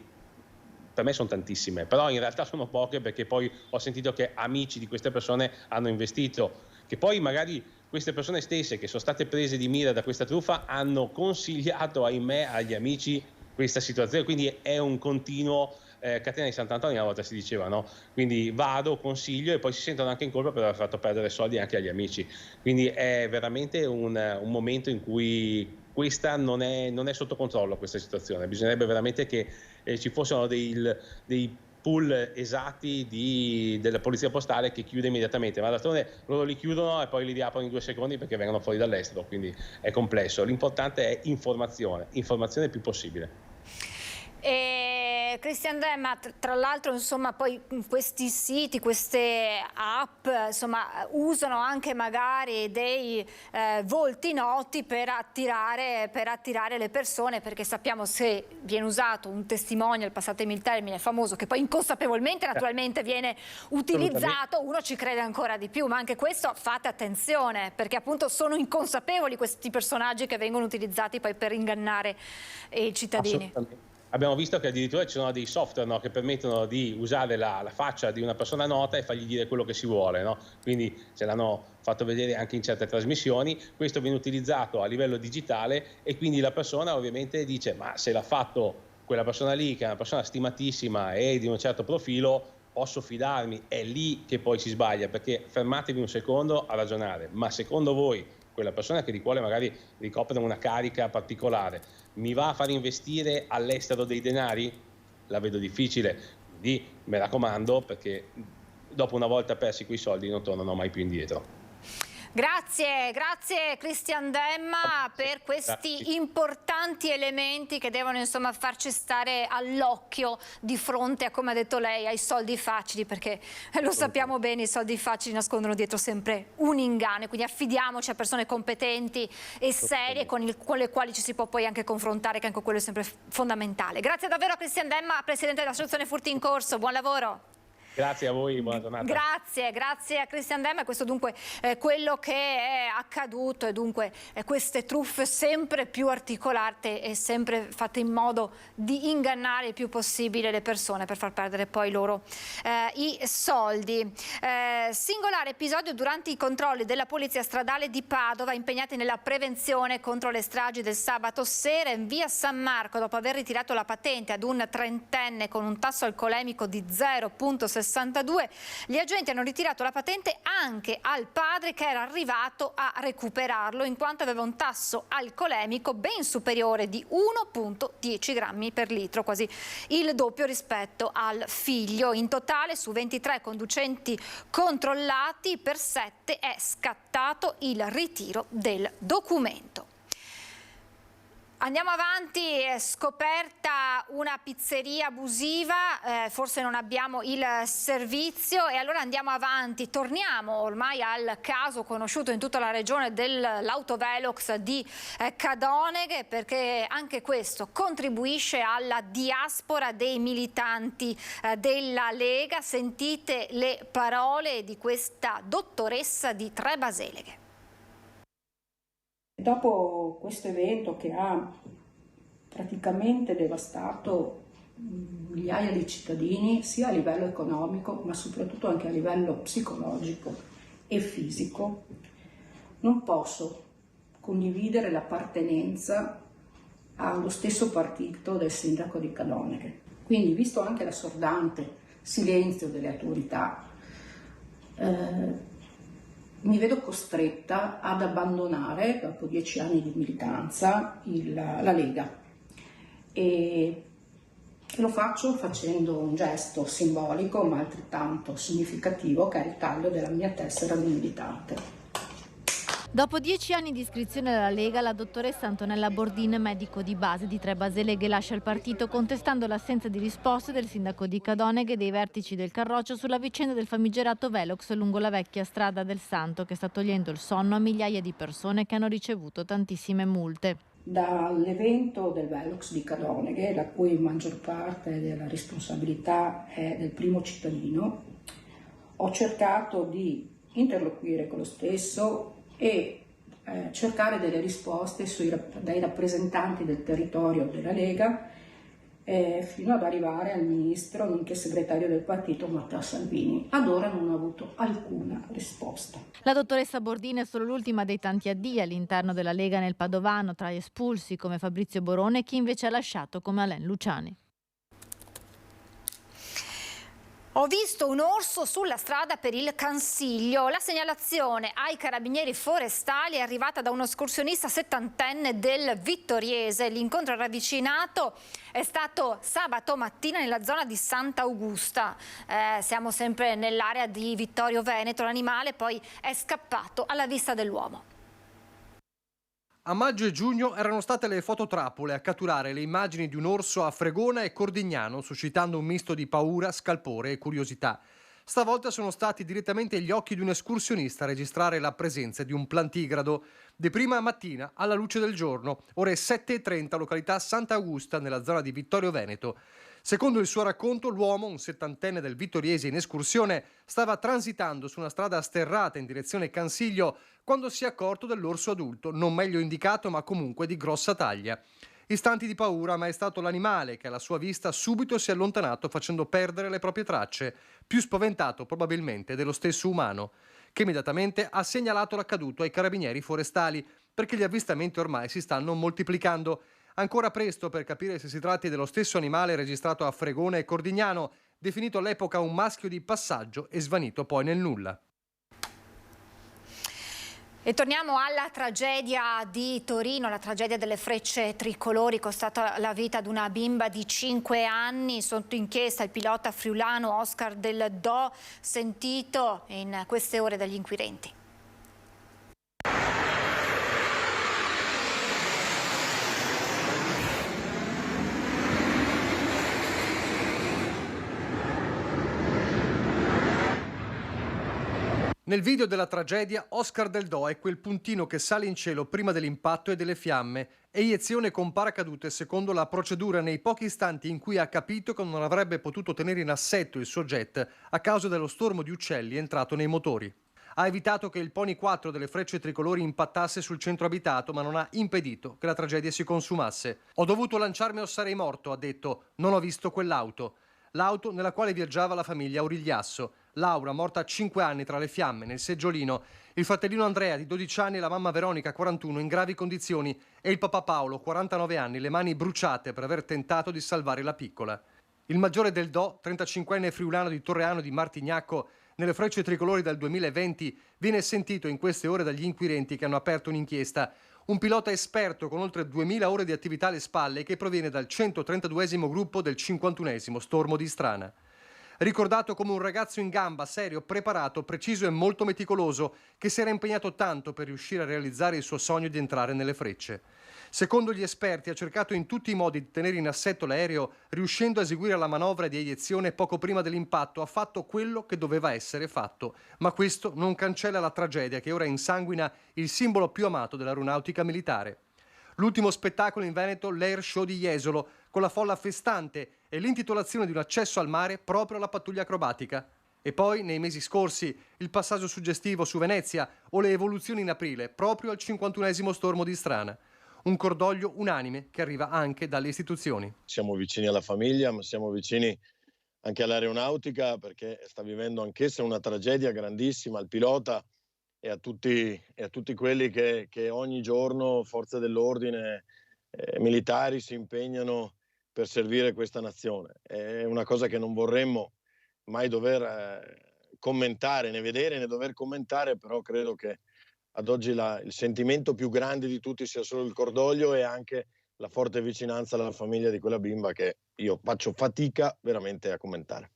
Speaker 16: per me sono tantissime, però in realtà sono poche, perché poi ho sentito che amici di queste persone hanno investito, che poi magari queste persone stesse che sono state prese di mira da questa truffa hanno consigliato, ahimè, agli amici questa situazione, quindi è un continuo catena di Sant'Antonio, una volta si diceva, no? Quindi vado, consiglio, e poi si sentono anche in colpa per aver fatto perdere soldi anche agli amici, quindi è veramente un momento in cui questa non è sotto controllo questa situazione. Bisognerebbe veramente che ci fossero dei pool esatti della polizia postale che chiude immediatamente, ma d'altronde loro li chiudono e poi li riaprono in 2 secondi perché vengono fuori dall'estero, quindi è complesso. L'importante è informazione il più possibile.
Speaker 1: Cristian Demma, tra l'altro insomma poi questi siti, queste app insomma usano anche magari dei volti noti per attirare le persone, perché sappiamo, se viene usato un testimonial, passatemi il termine famoso, che poi inconsapevolmente naturalmente viene utilizzato, uno ci crede ancora di più, ma anche questo fate attenzione, perché appunto sono inconsapevoli questi personaggi che vengono utilizzati poi per ingannare i cittadini.
Speaker 16: Abbiamo visto che addirittura ci sono dei software, no, che permettono di usare la faccia di una persona nota e fargli dire quello che si vuole, no? Quindi ce l'hanno fatto vedere anche in certe trasmissioni. Questo viene utilizzato a livello digitale, e quindi la persona ovviamente dice: ma se l'ha fatto quella persona lì, che è una persona stimatissima e di un certo profilo, posso fidarmi? È lì che poi si sbaglia, perché fermatevi un secondo a ragionare, ma secondo voi quella persona che di quale magari ricopre una carica particolare mi va a far investire all'estero dei denari? La vedo difficile, quindi mi raccomando, perché dopo una volta persi quei soldi non tornano mai più indietro.
Speaker 1: Grazie Christian Demma per questi importanti elementi che devono insomma farci stare all'occhio di fronte a, come ha detto lei, ai soldi facili, perché lo sappiamo bene, i soldi facili nascondono dietro sempre un inganno, quindi affidiamoci a persone competenti e serie con le quali ci si può poi anche confrontare, che anche quello è sempre fondamentale. Grazie davvero a Christian Demma, Presidente dell'Associazione Furti in Corso, buon lavoro.
Speaker 16: Grazie a voi, buona giornata.
Speaker 1: Grazie a Christian Demma. Questo dunque è quello che è accaduto, e dunque queste truffe sempre più articolate e sempre fatte in modo di ingannare il più possibile le persone per far perdere poi loro i soldi. Singolare episodio durante i controlli della Polizia Stradale di Padova, impegnati nella prevenzione contro le stragi del sabato sera in via San Marco, dopo aver ritirato la patente ad un trentenne con un tasso alcolemico di 0,62, gli agenti hanno ritirato la patente anche al padre, che era arrivato a recuperarlo in quanto aveva un tasso alcolemico ben superiore di 1,10 grammi per litro, quasi il doppio rispetto al figlio. In totale, su 23 conducenti controllati, per 7 è scattato il ritiro del documento. Andiamo avanti, scoperta una pizzeria abusiva, forse non abbiamo il servizio, e allora andiamo avanti, torniamo ormai al caso conosciuto in tutta la regione dell'autovelox di Cadoneghe, perché anche questo contribuisce alla diaspora dei militanti della Lega. Sentite le parole di questa dottoressa di Tre Baseleghe.
Speaker 17: Dopo questo evento che ha praticamente devastato migliaia di cittadini, sia a livello economico ma soprattutto anche a livello psicologico e fisico, non posso condividere l'appartenenza allo stesso partito del sindaco di Cadoneghe. Quindi, visto anche l'assordante silenzio delle autorità, mi vedo costretta ad abbandonare, dopo 10 anni di militanza, la Lega, e lo faccio facendo un gesto simbolico ma altrettanto significativo, che è il taglio della mia tessera di militante.
Speaker 10: Dopo 10 anni di iscrizione alla Lega, la dottoressa Antonella Bordin, medico di base di Tre Baseleghe, lascia il partito contestando l'assenza di risposte del sindaco di Cadoneghe e dei vertici del Carroccio sulla vicenda del famigerato Velox lungo la vecchia strada del Santo, che sta togliendo il sonno a migliaia di persone che hanno ricevuto tantissime multe.
Speaker 17: Dall'evento del Velox di Cadoneghe, la cui maggior parte della responsabilità è del primo cittadino, ho cercato di interloquire con lo stesso e cercare delle risposte dai rappresentanti del territorio della Lega, fino ad arrivare al ministro, nonché segretario del partito, Matteo Salvini. Ad ora non ho avuto alcuna risposta.
Speaker 10: La dottoressa Bordin è solo l'ultima dei tanti addii all'interno della Lega nel Padovano, tra gli espulsi come Fabrizio Borone e chi invece ha lasciato come Alain Luciani.
Speaker 1: Ho visto un orso sulla strada per il Cansiglio. La segnalazione ai carabinieri forestali è arrivata da uno escursionista settantenne del Vittoriese. L'incontro ravvicinato è stato sabato mattina nella zona di Sant'Augusta. Siamo sempre nell'area di Vittorio Veneto. L'animale poi è scappato alla vista dell'uomo.
Speaker 18: A maggio e giugno erano state le fototrappole a catturare le immagini di un orso a Fregona e Cordignano, suscitando un misto di paura, scalpore e curiosità. Stavolta sono stati direttamente gli occhi di un escursionista a registrare la presenza di un plantigrado. Di prima mattina, alla luce del giorno, ore 7:30, località Sant'Augusta, nella zona di Vittorio Veneto. Secondo il suo racconto, l'uomo, un settantenne del Vittoriese in escursione, stava transitando su una strada sterrata in direzione Cansiglio quando si è accorto dell'orso adulto, non meglio indicato ma comunque di grossa taglia. Istanti di paura, ma è stato l'animale che alla sua vista subito si è allontanato facendo perdere le proprie tracce, più spaventato probabilmente dello stesso umano, che immediatamente ha segnalato l'accaduto ai carabinieri forestali, perché gli avvistamenti ormai si stanno moltiplicando. Ancora presto per capire se si tratti dello stesso animale registrato a Fregona e Cordignano, definito all'epoca un maschio di passaggio e svanito poi nel nulla.
Speaker 1: E torniamo alla tragedia di Torino, la tragedia delle frecce tricolori, costata la vita ad una bimba di 5 anni. Sotto inchiesta il pilota friulano Oscar Del Do, sentito in queste ore dagli inquirenti.
Speaker 18: Nel video della tragedia, Oscar Del Do è quel puntino che sale in cielo prima dell'impatto e delle fiamme. Eiezione con paracadute secondo la procedura nei pochi istanti in cui ha capito che non avrebbe potuto tenere in assetto il suo jet a causa dello stormo di uccelli entrato nei motori. Ha evitato che il Pony 4 delle frecce tricolori impattasse sul centro abitato, ma non ha impedito che la tragedia si consumasse. «Ho dovuto lanciarmi o sarei morto», ha detto. «Non ho visto quell'auto». L'auto nella quale viaggiava la famiglia Aurigliasso. Laura, morta a 5 anni tra le fiamme nel seggiolino, il fratellino Andrea di 12 anni e la mamma Veronica, 41, in gravi condizioni, e il papà Paolo, 49 anni, le mani bruciate per aver tentato di salvare la piccola. Il maggiore Del Do, 35enne friulano di Torreano di Martignacco, nelle frecce tricolori dal 2020, viene sentito in queste ore dagli inquirenti che hanno aperto un'inchiesta. Un pilota esperto con oltre 2000 ore di attività alle spalle che proviene dal 132esimo gruppo del 51esimo Stormo di Strana. Ricordato come un ragazzo in gamba, serio, preparato, preciso e molto meticoloso, che si era impegnato tanto per riuscire a realizzare il suo sogno di entrare nelle frecce. Secondo gli esperti ha cercato in tutti i modi di tenere in assetto l'aereo, riuscendo a eseguire la manovra di eiezione poco prima dell'impatto. Ha fatto quello che doveva essere fatto, ma questo non cancella la tragedia che ora insanguina il simbolo più amato dell'aeronautica militare. L'ultimo spettacolo in Veneto, l'Air Show di Jesolo, con la folla festante e l'intitolazione di un accesso al mare proprio alla pattuglia acrobatica. E poi, nei mesi scorsi, il passaggio suggestivo su Venezia o le evoluzioni in aprile, proprio al 51esimo Stormo di Strana. Un cordoglio unanime che arriva anche dalle istituzioni.
Speaker 19: Siamo vicini alla famiglia, ma siamo vicini anche all'aeronautica, perché sta vivendo anch'essa una tragedia grandissima, al pilota e a tutti quelli che ogni giorno, forze dell'ordine, militari, si impegnano per servire questa nazione. È una cosa che non vorremmo mai dover commentare, né vedere né dover commentare, però credo che ad oggi il sentimento più grande di tutti sia solo il cordoglio e anche la forte vicinanza alla famiglia di quella bimba, che io faccio fatica veramente a commentare.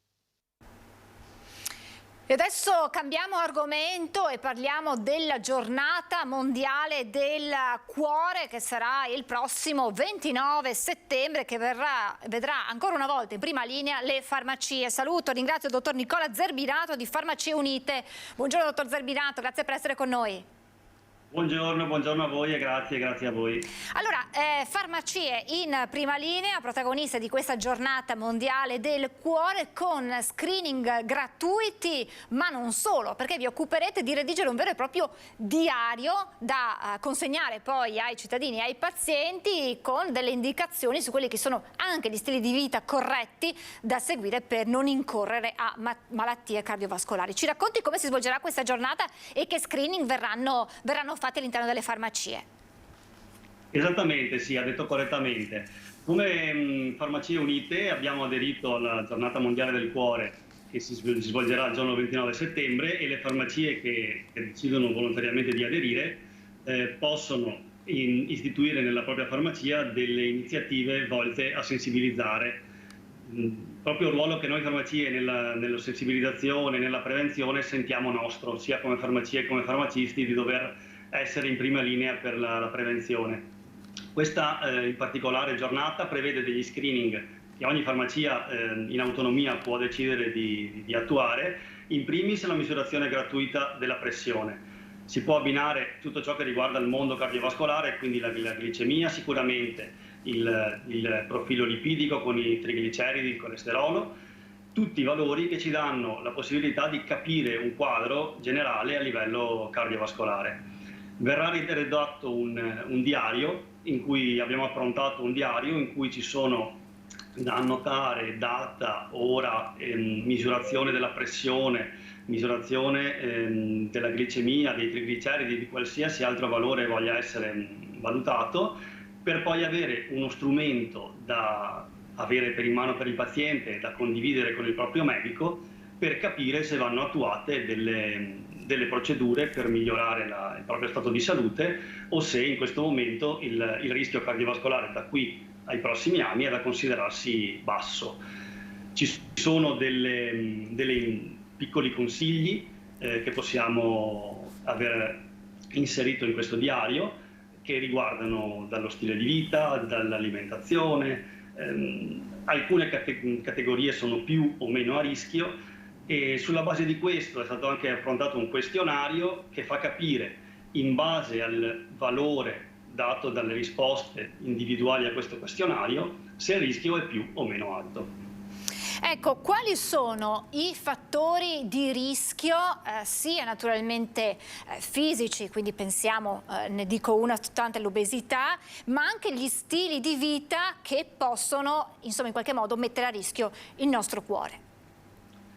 Speaker 1: E adesso cambiamo argomento e parliamo della giornata mondiale del cuore, che sarà il prossimo 29 settembre, che vedrà ancora una volta in prima linea le farmacie. Saluto, ringrazio il dottor Nicola Zerbinato di Farmacie Unite. Buongiorno dottor Zerbinato, grazie per essere con noi.
Speaker 20: Buongiorno a voi e grazie a voi.
Speaker 1: Allora, farmacie in prima linea, protagoniste di questa giornata mondiale del cuore, con screening gratuiti, ma non solo, perché vi occuperete di redigere un vero e proprio diario da consegnare poi ai cittadini e ai pazienti, con delle indicazioni su quelli che sono anche gli stili di vita corretti da seguire per non incorrere a malattie cardiovascolari. Ci racconti come si svolgerà questa giornata e che screening verranno fatti all'interno delle farmacie?
Speaker 20: Esattamente, sì, ha detto correttamente. Come Farmacie Unite abbiamo aderito alla giornata mondiale del cuore, che si svolgerà il giorno 29 settembre, e le farmacie che decidono volontariamente di aderire possono istituire nella propria farmacia delle iniziative volte a sensibilizzare. Proprio il ruolo che noi farmacie nella sensibilizzazione, nella prevenzione sentiamo nostro, sia come farmacie che come farmacisti, di dover essere in prima linea per la prevenzione. Questa in particolare giornata prevede degli screening che ogni farmacia in autonomia può decidere di attuare. In primis la misurazione gratuita della pressione. Si può abbinare tutto ciò che riguarda il mondo cardiovascolare, quindi la glicemia, sicuramente il profilo lipidico con i trigliceridi, il colesterolo, tutti i valori che ci danno la possibilità di capire un quadro generale a livello cardiovascolare. Verrà redatto un diario, in cui abbiamo approntato un diario in cui ci sono da annotare data, ora, misurazione della pressione, misurazione della glicemia, dei trigliceridi, di qualsiasi altro valore voglia essere valutato, per poi avere uno strumento da avere per in mano per il paziente, da condividere con il proprio medico, per capire se vanno attuate delle procedure per migliorare il proprio stato di salute, o se in questo momento il rischio cardiovascolare da qui ai prossimi anni è da considerarsi basso. Ci sono dei piccoli consigli che possiamo aver inserito in questo diario, che riguardano dallo stile di vita, dall'alimentazione. Alcune categorie sono più o meno a rischio, e sulla base di questo è stato anche affrontato un questionario che fa capire, in base al valore dato dalle risposte individuali a questo questionario, se il rischio è più o meno alto.
Speaker 1: Ecco, quali sono i fattori di rischio, sia naturalmente fisici, quindi pensiamo, ne dico una soltanto, l'obesità, ma anche gli stili di vita che possono, insomma, in qualche modo mettere a rischio il nostro cuore?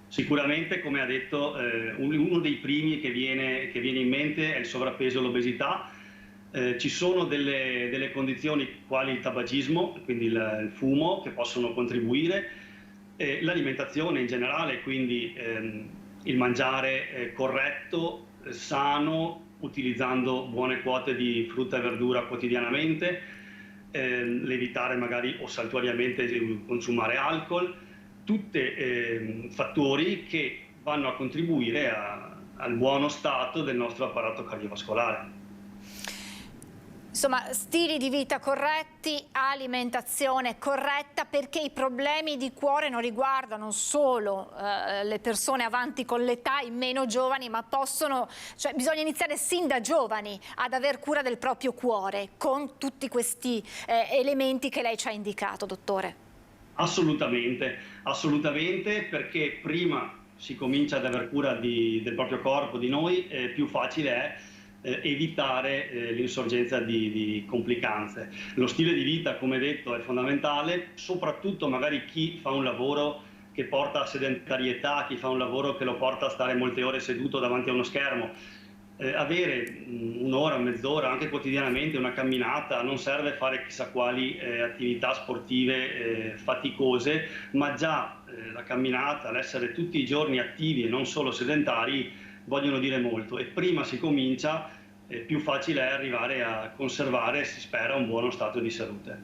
Speaker 20: Sicuramente, come ha detto, uno dei primi che viene in mente è il sovrappeso e l'obesità. Ci sono delle condizioni quali il tabagismo, quindi il fumo, che possono contribuire. L'alimentazione in generale, quindi il mangiare corretto, sano, utilizzando buone quote di frutta e verdura quotidianamente, l'evitare magari o saltuariamente di consumare alcol, tutti fattori che vanno a contribuire al buono stato del nostro apparato cardiovascolare.
Speaker 1: Insomma, stili di vita corretti, alimentazione corretta, perché i problemi di cuore non riguardano solo le persone avanti con l'età, i meno giovani, ma bisogna iniziare sin da giovani ad aver cura del proprio cuore, con tutti questi elementi che lei ci ha indicato, dottore.
Speaker 20: Assolutamente, perché prima si comincia ad aver cura del proprio corpo, di noi, più facile è evitare l'insorgenza di complicanze. Lo stile di vita, come detto, è fondamentale, soprattutto magari chi fa un lavoro che porta a sedentarietà, chi fa un lavoro che lo porta a stare molte ore seduto davanti a uno schermo. Avere un'ora, mezz'ora, anche quotidianamente, una camminata, non serve fare chissà quali attività sportive faticose, ma già la camminata, l'essere tutti i giorni attivi e non solo sedentari, vogliono dire molto, e prima si comincia, più facile è arrivare a conservare, si spera, un buono stato di salute.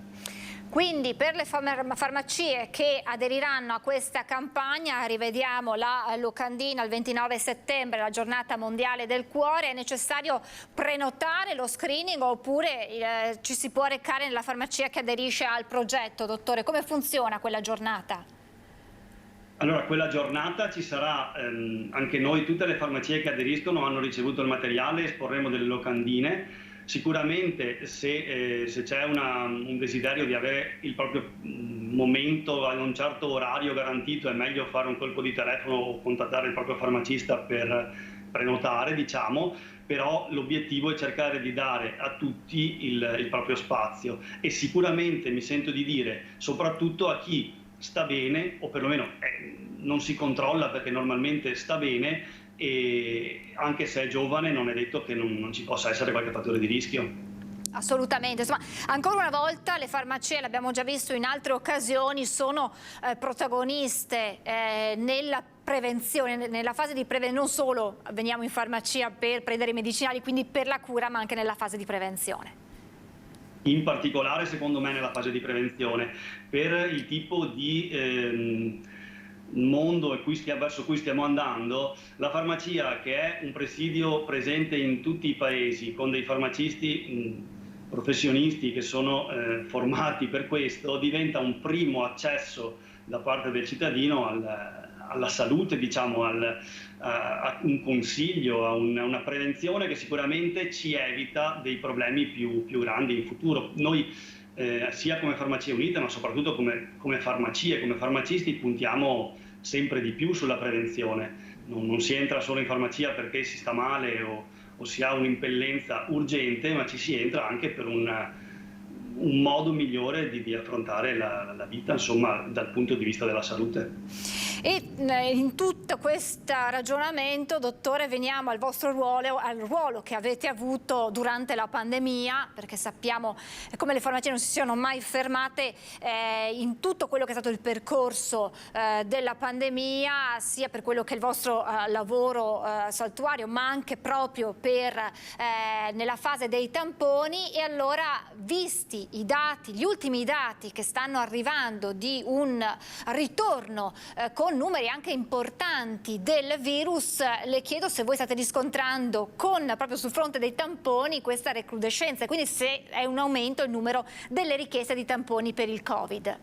Speaker 1: Quindi per le farmacie che aderiranno a questa campagna, rivediamo la locandina il 29 settembre, la giornata mondiale del cuore, è necessario prenotare lo screening oppure ci si può recare nella farmacia che aderisce al progetto? Dottore, come funziona quella giornata?
Speaker 20: Allora, quella giornata ci sarà, anche noi, tutte le farmacie che aderiscono hanno ricevuto il materiale, esporremo delle locandine. Sicuramente se c'è un desiderio di avere il proprio momento a un certo orario garantito, è meglio fare un colpo di telefono o contattare il proprio farmacista per prenotare, diciamo, però l'obiettivo è cercare di dare a tutti il proprio spazio, e sicuramente mi sento di dire, soprattutto a chi sta bene, o perlomeno non si controlla perché normalmente sta bene, e anche se è giovane non è detto che non ci possa essere qualche fattore di rischio.
Speaker 1: Assolutamente, insomma, ancora una volta le farmacie, l'abbiamo già visto in altre occasioni, sono protagoniste nella prevenzione, nella fase di prevenzione. Non solo veniamo in farmacia per prendere i medicinali, quindi per la cura, ma anche nella fase di prevenzione.
Speaker 20: In particolare, secondo me, nella fase di prevenzione, per il tipo di mondo verso cui stiamo andando, la farmacia, che è un presidio presente in tutti i paesi, con dei farmacisti professionisti che sono formati per questo, diventa un primo accesso da parte del cittadino alla salute, diciamo, a un consiglio, a una prevenzione che sicuramente ci evita dei problemi più grandi in futuro. Noi sia come Farmacie Unite, ma soprattutto come farmacie, come farmacisti, puntiamo sempre di più sulla prevenzione. Non si entra solo in farmacia perché si sta male o si ha un'impellenza urgente, ma ci si entra anche per un modo migliore di affrontare la vita, insomma, dal punto di vista della salute.
Speaker 1: E in tutto questo ragionamento, dottore, veniamo al vostro ruolo, al ruolo che avete avuto durante la pandemia, perché sappiamo come le farmacie non si siano mai fermate in tutto quello che è stato il percorso della pandemia, sia per quello che è il vostro lavoro saltuario, ma anche proprio per nella fase dei tamponi. E allora, visti i dati, gli ultimi dati che stanno arrivando di un ritorno con numeri anche importanti del virus, le chiedo se voi state riscontrando proprio sul fronte dei tamponi questa recrudescenza, quindi se è un aumento il numero delle richieste di tamponi per il Covid.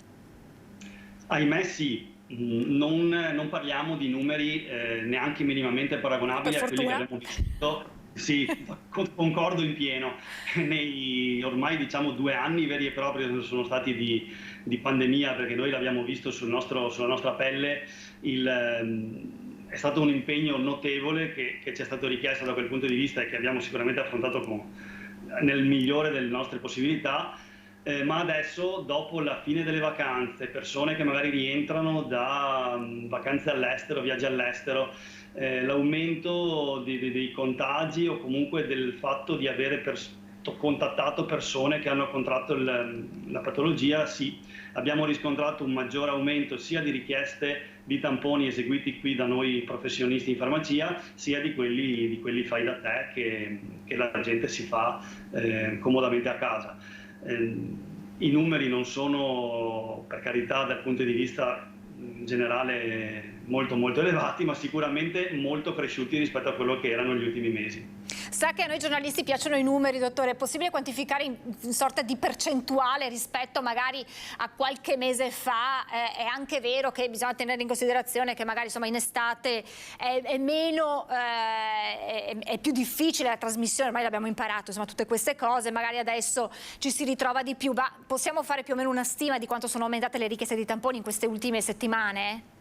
Speaker 20: Ahimè sì, non parliamo di numeri neanche minimamente paragonabili a quelli che abbiamo vissuto. Sì, concordo in pieno. Nei ormai 2 anni veri e propri sono stati di pandemia, perché noi l'abbiamo visto sulla nostra pelle, è stato un impegno notevole che ci è stato richiesto da quel punto di vista e che abbiamo sicuramente affrontato nel migliore delle nostre possibilità. Ma adesso, dopo la fine delle vacanze, persone che magari rientrano da vacanze all'estero, viaggi all'estero, l'aumento dei contagi o comunque del fatto di avere contattato persone che hanno contratto la patologia, sì, abbiamo riscontrato un maggiore aumento sia di richieste di tamponi eseguiti qui da noi professionisti in farmacia, sia di quelli fai da te che la gente si fa comodamente a casa. I numeri non sono, per carità, dal punto di vista generale molto molto elevati, ma sicuramente molto cresciuti rispetto a quello che erano gli ultimi mesi.
Speaker 1: Sa che a noi giornalisti piacciono i numeri, dottore, è possibile quantificare in sorta di percentuale rispetto magari a qualche mese fa? È anche vero che bisogna tenere in considerazione che magari in estate è meno, è più difficile la trasmissione, ormai l'abbiamo imparato, tutte queste cose, magari adesso ci si ritrova di più, ma possiamo fare più o meno una stima di quanto sono aumentate le richieste di tamponi in queste ultime settimane?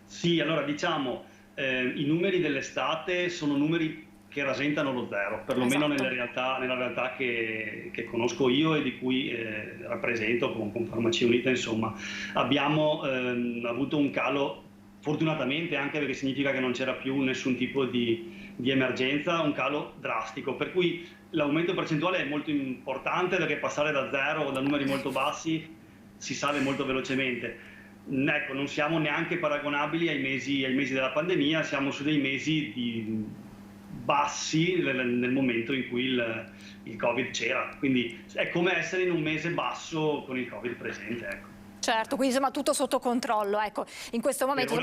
Speaker 20: Sì, allora diciamo, i numeri dell'estate sono numeri che rasentano lo zero, perlomeno nella realtà che conosco io e di cui rappresento con Farmacia Unita, insomma. Abbiamo avuto un calo, fortunatamente, anche perché significa che non c'era più nessun tipo di emergenza, un calo drastico, per cui l'aumento percentuale è molto importante, perché passare da zero o da numeri molto bassi si sale molto velocemente. Ecco, non siamo neanche paragonabili ai mesi della pandemia, siamo su dei mesi bassi nel momento in cui il Covid c'era, quindi è come essere in un mese basso con il Covid presente, ecco.
Speaker 1: Certo, quindi tutto sotto controllo, ecco, in questo momento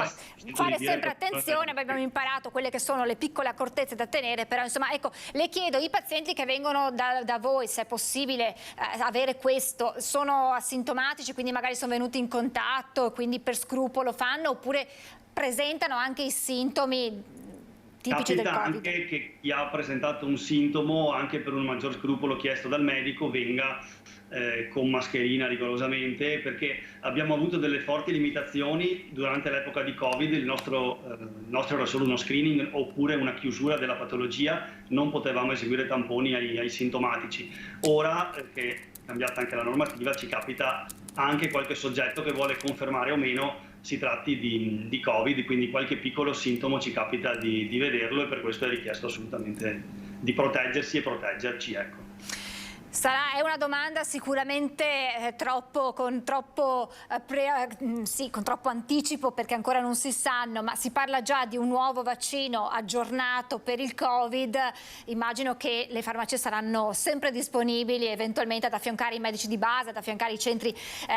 Speaker 1: fare sempre attenzione, abbiamo imparato quelle che sono le piccole accortezze da tenere, però ecco, le chiedo, i pazienti che vengono da voi, se è possibile avere questo, sono asintomatici, quindi magari sono venuti in contatto, quindi per scrupolo fanno, oppure presentano anche i sintomi tipici del Covid?
Speaker 20: Capita anche che chi ha presentato un sintomo, anche per un maggior scrupolo chiesto dal medico, venga con mascherina rigorosamente, perché abbiamo avuto delle forti limitazioni durante l'epoca di Covid. Il nostro era solo uno screening oppure una chiusura della patologia, non potevamo eseguire tamponi ai sintomatici. Ora che è cambiata anche la normativa, ci capita anche qualche soggetto che vuole confermare o meno si tratti di Covid, quindi qualche piccolo sintomo ci capita di vederlo, e per questo è richiesto assolutamente di proteggersi e proteggerci, ecco.
Speaker 1: È una domanda sicuramente con troppo anticipo, perché ancora non si sanno, ma si parla già di un nuovo vaccino aggiornato per il Covid. Immagino che le farmacie saranno sempre disponibili eventualmente ad affiancare i medici di base, ad affiancare i centri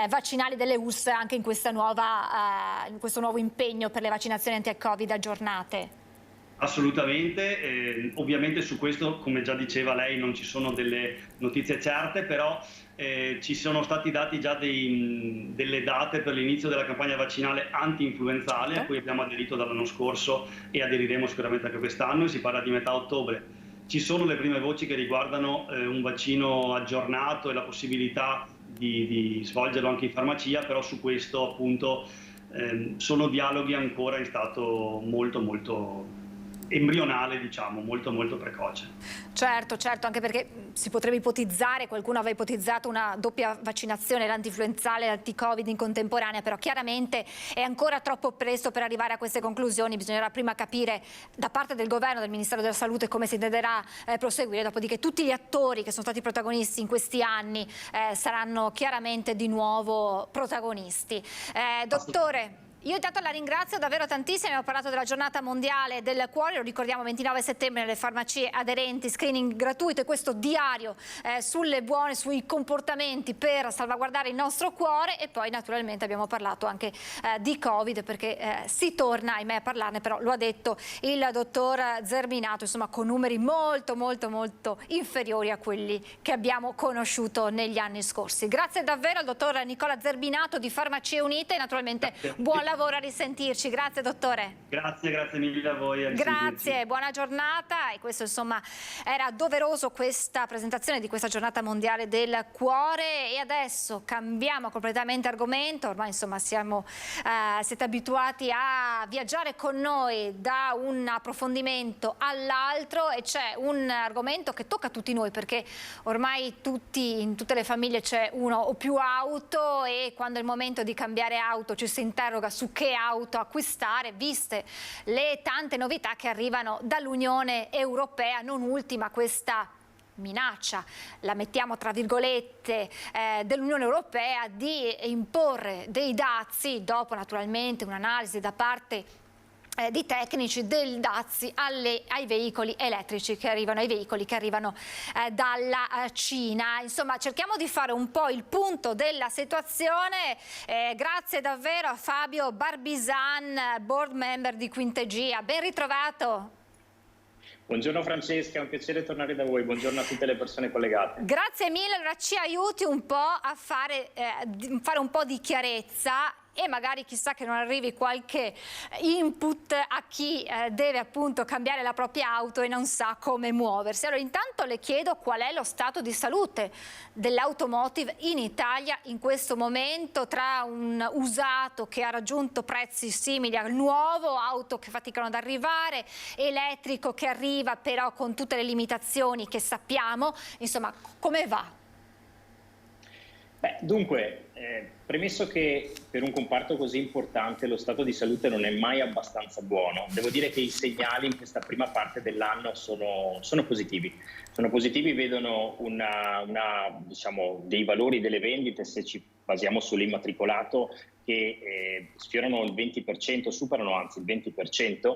Speaker 1: vaccinali delle URSS anche in questo nuovo impegno per le vaccinazioni anti-Covid aggiornate.
Speaker 20: Assolutamente, ovviamente su questo, come già diceva lei, non ci sono delle notizie certe, però ci sono stati dati già delle date per l'inizio della campagna vaccinale anti-influenzale, a cui abbiamo aderito dall'anno scorso e aderiremo sicuramente anche quest'anno, e si parla di metà ottobre. Ci sono le prime voci che riguardano un vaccino aggiornato e la possibilità di svolgerlo anche in farmacia, però su questo appunto sono dialoghi ancora in stato molto molto embrionale, diciamo, molto molto precoce.
Speaker 1: Certo, anche perché si potrebbe ipotizzare, qualcuno aveva ipotizzato una doppia vaccinazione, l'antinfluenzale e l'anti-Covid in contemporanea, però chiaramente è ancora troppo presto per arrivare a queste conclusioni. Bisognerà prima capire da parte del governo, del Ministero della Salute, come si intenderà proseguire, dopodiché tutti gli attori che sono stati protagonisti in questi anni saranno chiaramente di nuovo protagonisti. Dottore, io intanto la ringrazio davvero tantissimo, abbiamo parlato della giornata mondiale del cuore, lo ricordiamo 29 settembre nelle farmacie aderenti, screening gratuito e questo diario sui comportamenti per salvaguardare il nostro cuore, e poi naturalmente abbiamo parlato anche di Covid, perché si torna ahimè a parlarne, però lo ha detto il dottor Zerbinato, insomma con numeri molto inferiori a quelli che abbiamo conosciuto negli anni scorsi. Grazie davvero al dottor Nicola Zerbinato di Farmacie Unite e naturalmente buon lavoro, a risentirci. Grazie dottore.
Speaker 20: Grazie mille a voi.
Speaker 1: Grazie, buona giornata. E questo insomma era doveroso, questa presentazione di questa giornata mondiale del cuore. E adesso cambiamo completamente argomento. Ormai insomma siete abituati a viaggiare con noi da un approfondimento all'altro, e c'è un argomento che tocca a tutti noi, perché ormai in tutte le famiglie c'è uno o più auto, e quando è il momento di cambiare auto ci si interroga su che auto acquistare, viste le tante novità che arrivano dall'Unione Europea, non ultima questa minaccia, la mettiamo tra virgolette, dell'Unione Europea di imporre dei dazi, dopo naturalmente un'analisi da parte di tecnici, del dazi ai veicoli elettrici che arrivano, dalla Cina. Insomma, cerchiamo di fare un po' il punto della situazione. Grazie davvero a Fabio Barbisan, board member di Quintegia. Ben ritrovato.
Speaker 21: Buongiorno Francesca, è un piacere tornare da voi, buongiorno a tutte le persone collegate.
Speaker 1: Grazie mille, allora ci aiuti un po' a fare un po' di chiarezza, e magari chissà che non arrivi qualche input a chi deve appunto cambiare la propria auto e non sa come muoversi. Allora intanto le chiedo qual è lo stato di salute dell'automotive in Italia in questo momento, tra un usato che ha raggiunto prezzi simili al nuovo, auto che faticano ad arrivare, elettrico che arriva però con tutte le limitazioni che sappiamo, insomma come va?
Speaker 21: Dunque, premesso che per un comparto così importante lo stato di salute non è mai abbastanza buono, devo dire che i segnali in questa prima parte dell'anno sono positivi. Sono positivi, vedono diciamo, dei valori delle vendite, se ci basiamo sull'immatricolato, che sfiorano il 20%, superano anzi il 20%,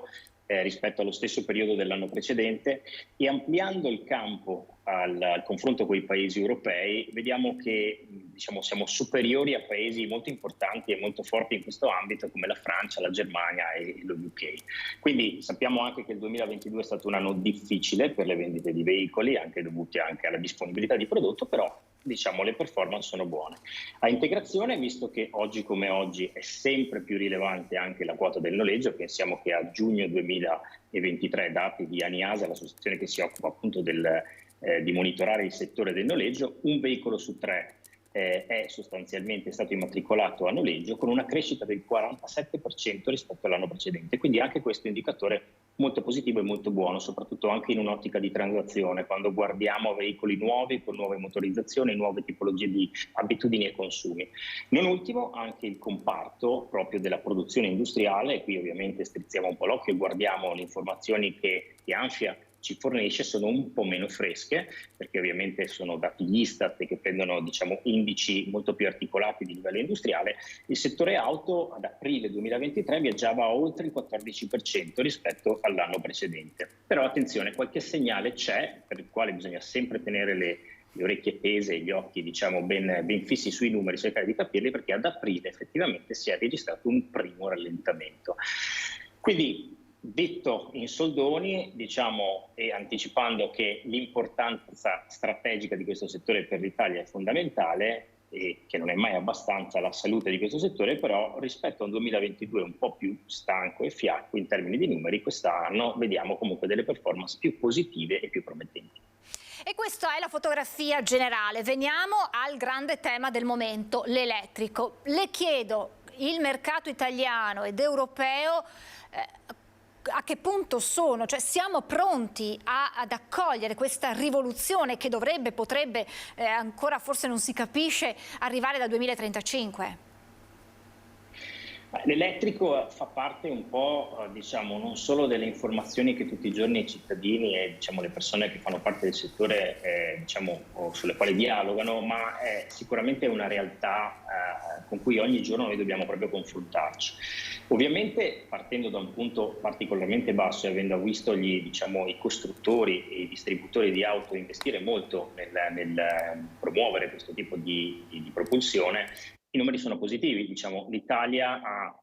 Speaker 21: rispetto allo stesso periodo dell'anno precedente, e ampliando il campo al confronto con i paesi europei vediamo che siamo superiori a paesi molto importanti e molto forti in questo ambito come la Francia, la Germania e lo UK. Quindi sappiamo anche che il 2022 è stato un anno difficile per le vendite di veicoli, anche dovute anche alla disponibilità di prodotto, però le performance sono buone. A integrazione, visto che oggi come oggi è sempre più rilevante anche la quota del noleggio, pensiamo che a giugno 2023, dati di ANIASA, l'associazione che si occupa appunto di monitorare il settore del noleggio, un veicolo su 3 è sostanzialmente stato immatricolato a noleggio, con una crescita del 47% rispetto all'anno precedente. Quindi anche questo indicatore molto positivo e molto buono, soprattutto anche in un'ottica di transazione, quando guardiamo veicoli nuovi con nuove motorizzazioni, nuove tipologie di abitudini e consumi. Non ultimo anche il comparto proprio della produzione industriale, e qui ovviamente strizziamo un po' l'occhio e guardiamo le informazioni che ANFIA ci fornisce, sono un po' meno fresche, perché ovviamente sono dati Istat che prendono indici molto più articolati di livello industriale. Il settore auto ad aprile 2023 viaggiava a oltre il 14% rispetto all'anno precedente. Però attenzione, qualche segnale c'è, per il quale bisogna sempre tenere le orecchie tese e gli occhi ben fissi sui numeri, cercare di capirli, perché ad aprile effettivamente si è registrato un primo rallentamento. Quindi, detto in soldoni, e anticipando che l'importanza strategica di questo settore per l'Italia è fondamentale e che non è mai abbastanza la salute di questo settore, però rispetto a un 2022 un po' più stanco e fiacco in termini di numeri, quest'anno vediamo comunque delle performance più positive e più promettenti.
Speaker 1: E questa è la fotografia generale. Veniamo al grande tema del momento, l'elettrico. Le chiedo, il mercato italiano ed europeo a che punto sono? Cioè, siamo pronti ad accogliere questa rivoluzione che potrebbe, ancora forse non si capisce, arrivare dal 2035?
Speaker 21: L'elettrico fa parte un po', diciamo, non solo delle informazioni che tutti i giorni i cittadini e, diciamo, le persone che fanno parte del settore, diciamo, sulle quali dialogano, ma è sicuramente una realtà con cui ogni giorno noi dobbiamo proprio confrontarci. Ovviamente partendo da un punto particolarmente basso e avendo visto i costruttori e i distributori di auto investire molto nel promuovere questo tipo di propulsione, i numeri sono positivi. Diciamo, l'Italia ha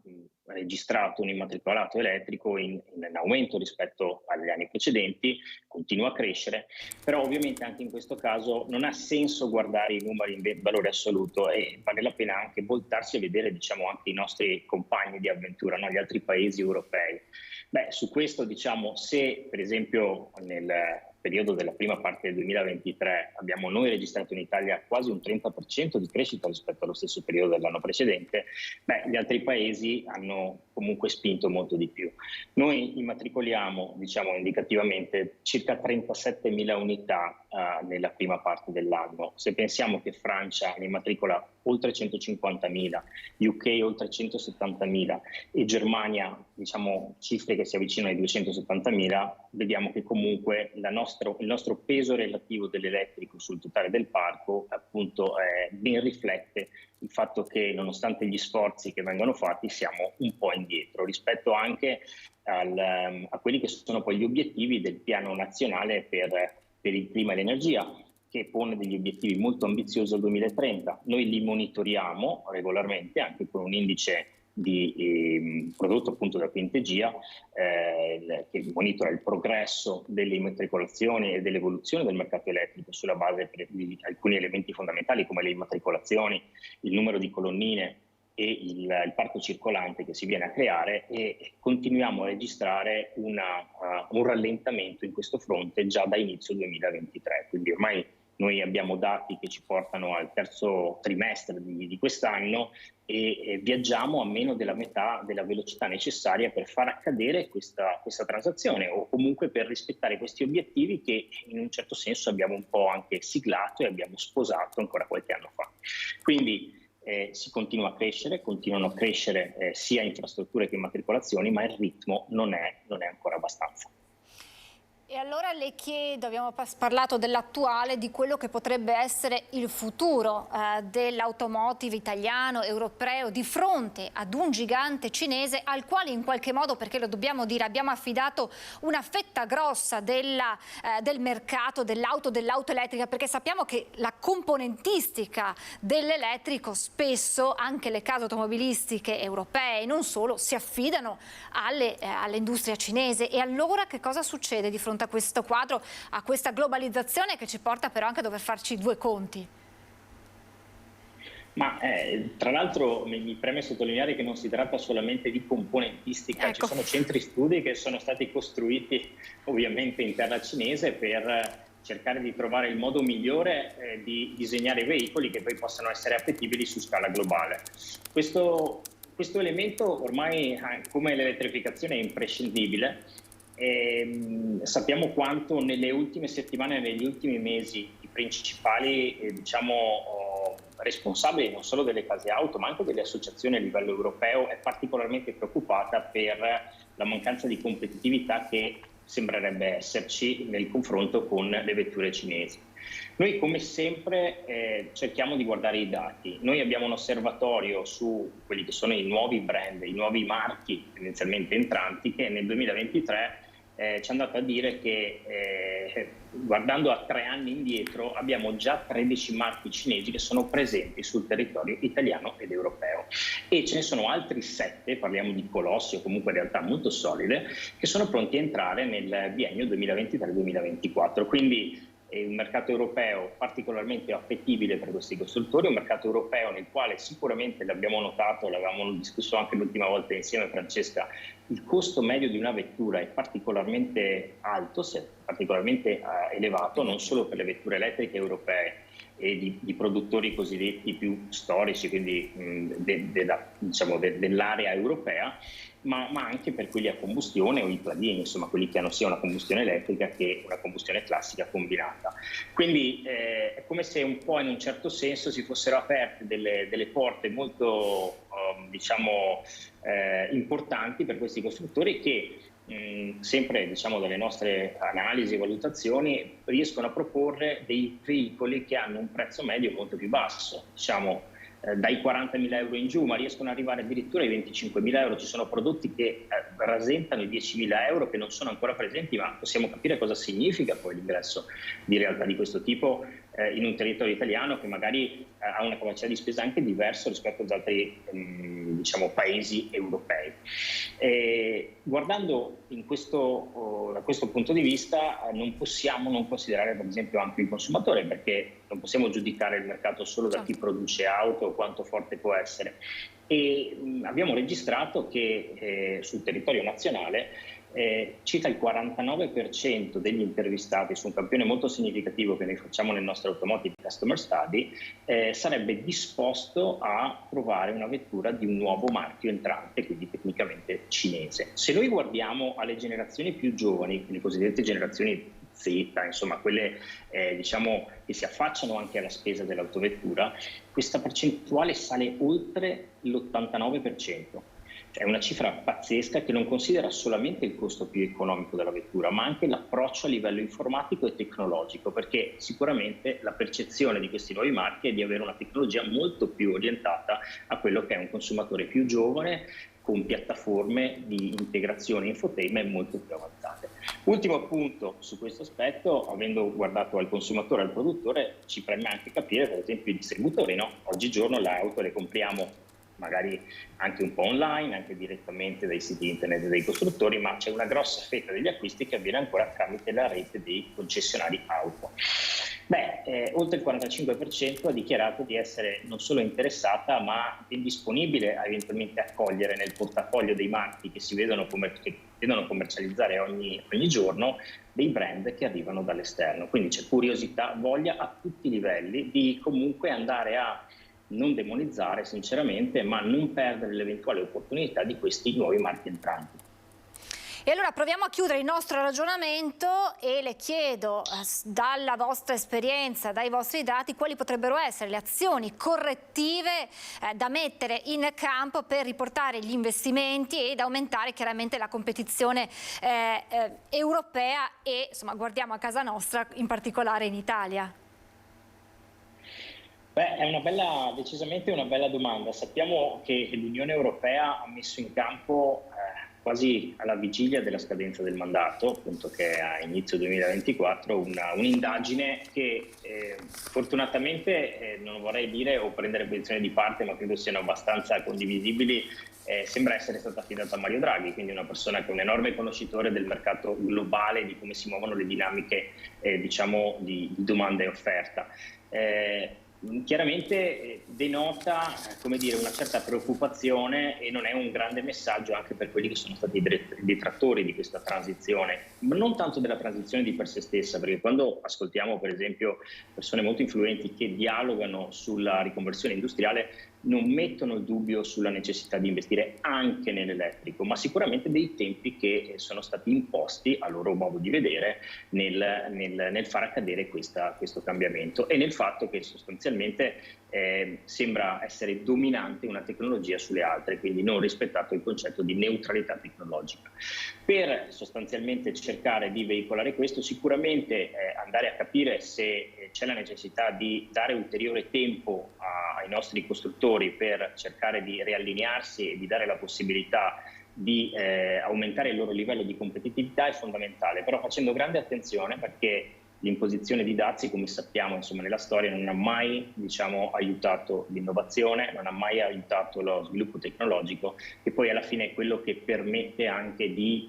Speaker 21: registrato un immatricolato elettrico in aumento rispetto agli anni precedenti, continua a crescere, però ovviamente anche in questo caso non ha senso guardare i numeri in valore assoluto e vale la pena anche voltarsi a vedere, diciamo, anche i nostri compagni di avventura, no? Gli altri paesi europei. Beh, su questo, diciamo, se per esempio nel periodo della prima parte del 2023 abbiamo noi registrato in Italia quasi un 30% di crescita rispetto allo stesso periodo dell'anno precedente, beh, gli altri paesi hanno comunque spinto molto di più. Noi immatricoliamo, diciamo indicativamente, circa 37.000 unità nella prima parte dell'anno. Se pensiamo che Francia ne immatricola oltre 150.000, UK oltre 170.000 e Germania, diciamo, cifre che si avvicinano ai 270.000, vediamo che comunque il nostro peso relativo dell'elettrico sul totale del parco appunto ben riflette il fatto che nonostante gli sforzi che vengono fatti siamo un po' indietro rispetto anche a quelli che sono poi gli obiettivi del piano nazionale per il clima e l'energia, che pone degli obiettivi molto ambiziosi al 2030. Noi li monitoriamo regolarmente anche con un indice di prodotto appunto da Quintegia che monitora il progresso delle immatricolazioni e dell'evoluzione del mercato elettrico sulla base di alcuni elementi fondamentali come le immatricolazioni, il numero di colonnine e il parco circolante che si viene a creare, e continuiamo a registrare un rallentamento in questo fronte già da inizio 2023, quindi ormai noi abbiamo dati che ci portano al terzo trimestre di quest'anno e viaggiamo a meno della metà della velocità necessaria per far accadere questa transazione o comunque per rispettare questi obiettivi che in un certo senso abbiamo un po' anche siglato e abbiamo sposato ancora qualche anno fa. Quindi si continua a crescere, continuano a crescere sia infrastrutture che immatricolazioni, ma il ritmo non è ancora abbastanza.
Speaker 1: E allora le chiedo, abbiamo parlato dell'attuale, di quello che potrebbe essere il futuro dell'automotive italiano, europeo, di fronte ad un gigante cinese al quale in qualche modo, perché lo dobbiamo dire, abbiamo affidato una fetta grossa del mercato dell'auto elettrica, perché sappiamo che la componentistica dell'elettrico spesso, anche le case automobilistiche europee e non solo, si affidano all'industria cinese. E allora che cosa succede di fronte a questo quadro, a questa globalizzazione che ci porta però anche a dover farci due conti?
Speaker 21: Ma tra l'altro mi preme sottolineare che non si tratta solamente di componentistica, ecco. Ci sono centri studi che sono stati costruiti ovviamente in terra cinese per cercare di trovare il modo migliore di disegnare veicoli che poi possano essere appetibili su scala globale. Questo elemento ormai, come l'elettrificazione, è imprescindibile. Sappiamo quanto nelle ultime settimane e negli ultimi mesi i principali responsabili non solo delle case auto ma anche delle associazioni a livello europeo è particolarmente preoccupata per la mancanza di competitività che sembrerebbe esserci nel confronto con le vetture cinesi. Noi come sempre cerchiamo di guardare i dati. Noi abbiamo un osservatorio su quelli che sono i nuovi brand, i nuovi marchi tendenzialmente entranti, che nel 2023 ci è andato a dire che guardando a 3 anni indietro abbiamo già 13 marchi cinesi che sono presenti sul territorio italiano ed europeo e ce ne sono altri 7, parliamo di colossi o comunque realtà molto solide, che sono pronti a entrare nel biennio 2023-2024. Quindi è un mercato europeo particolarmente appetibile per questi costruttori, un mercato europeo nel quale sicuramente l'abbiamo notato, l'avevamo discusso anche l'ultima volta insieme a Francesca, il costo medio di una vettura è particolarmente alto, particolarmente elevato, non solo per le vetture elettriche europee, e di produttori cosiddetti più storici, quindi dell'area europea, ma anche per quelli a combustione o i plug-in, insomma quelli che hanno sia una combustione elettrica che una combustione classica combinata. Quindi è come se un po' in un certo senso si fossero aperte delle porte molto importanti per questi costruttori che sempre dalle nostre analisi e valutazioni riescono a proporre dei veicoli che hanno un prezzo medio molto più basso, dai 40.000 euro in giù, ma riescono ad arrivare addirittura ai 25.000 euro. Ci sono prodotti che rasentano i 10.000 euro, che non sono ancora presenti, ma possiamo capire cosa significa poi l'ingresso di realtà di questo tipo in un territorio italiano che magari ha una capacità di spesa anche diversa rispetto ad altri paesi europei. Guardando da questo punto di vista non possiamo non considerare per esempio anche il consumatore, perché non possiamo giudicare il mercato solo da chi produce auto o quanto forte può essere. E abbiamo registrato che sul territorio nazionale circa il 49% degli intervistati su un campione molto significativo che noi facciamo nel nostro Automotive Customer Study sarebbe disposto a provare una vettura di un nuovo marchio entrante, quindi tecnicamente cinese. Se noi guardiamo alle generazioni più giovani, le cosiddette generazioni Z, insomma quelle che si affacciano anche alla spesa dell'autovettura, questa percentuale sale oltre l'89%. È una cifra pazzesca che non considera solamente il costo più economico della vettura, ma anche l'approccio a livello informatico e tecnologico, perché sicuramente la percezione di questi nuovi marchi è di avere una tecnologia molto più orientata a quello che è un consumatore più giovane, con piattaforme di integrazione infotainment molto più avanzate. Ultimo punto su questo aspetto, avendo guardato al consumatore e al produttore, ci preme anche capire per esempio i distributori, no? Oggigiorno le auto le compriamo magari anche un po' online, anche direttamente dai siti internet dei costruttori, ma c'è una grossa fetta degli acquisti che avviene ancora tramite la rete dei concessionari auto. Oltre il 45% ha dichiarato di essere non solo interessata, ma disponibile a eventualmente accogliere nel portafoglio dei marchi che si vedono commercializzare ogni giorno dei brand che arrivano dall'esterno. Quindi c'è curiosità, voglia a tutti i livelli di comunque andare a non demonizzare sinceramente, ma non perdere l'eventuale opportunità di questi nuovi marchi entranti.
Speaker 1: E allora proviamo a chiudere il nostro ragionamento e le chiedo, dalla vostra esperienza, dai vostri dati, quali potrebbero essere le azioni correttive da mettere in campo per riportare gli investimenti ed aumentare chiaramente la competizione europea e guardiamo a casa nostra, in particolare in Italia.
Speaker 21: È decisamente una bella domanda. Sappiamo che l'Unione Europea ha messo in campo quasi alla vigilia della scadenza del mandato, appunto che è a inizio 2024, un'indagine che fortunatamente, non vorrei dire o prendere posizione di parte, ma credo siano abbastanza condivisibili, sembra essere stata affidata a Mario Draghi, quindi una persona che è un enorme conoscitore del mercato globale, di come si muovono le dinamiche di domanda e offerta. Chiaramente denota una certa preoccupazione e non è un grande messaggio anche per quelli che sono stati i detrattori di questa transizione, ma non tanto della transizione di per sé stessa, perché quando ascoltiamo per esempio persone molto influenti che dialogano sulla riconversione industriale non mettono il dubbio sulla necessità di investire anche nell'elettrico, ma sicuramente dei tempi che sono stati imposti a loro modo di vedere nel far accadere questo cambiamento e nel fatto che sostanzialmente sembra essere dominante una tecnologia sulle altre, quindi non rispettato il concetto di neutralità tecnologica. Per sostanzialmente cercare di veicolare questo, sicuramente andare a capire se c'è la necessità di dare ulteriore tempo ai nostri costruttori per cercare di riallinearsi e di dare la possibilità di aumentare il loro livello di competitività è fondamentale, però facendo grande attenzione perché l'imposizione di dazi, come sappiamo nella storia, non ha mai aiutato l'innovazione, non ha mai aiutato lo sviluppo tecnologico, che poi alla fine è quello che permette anche di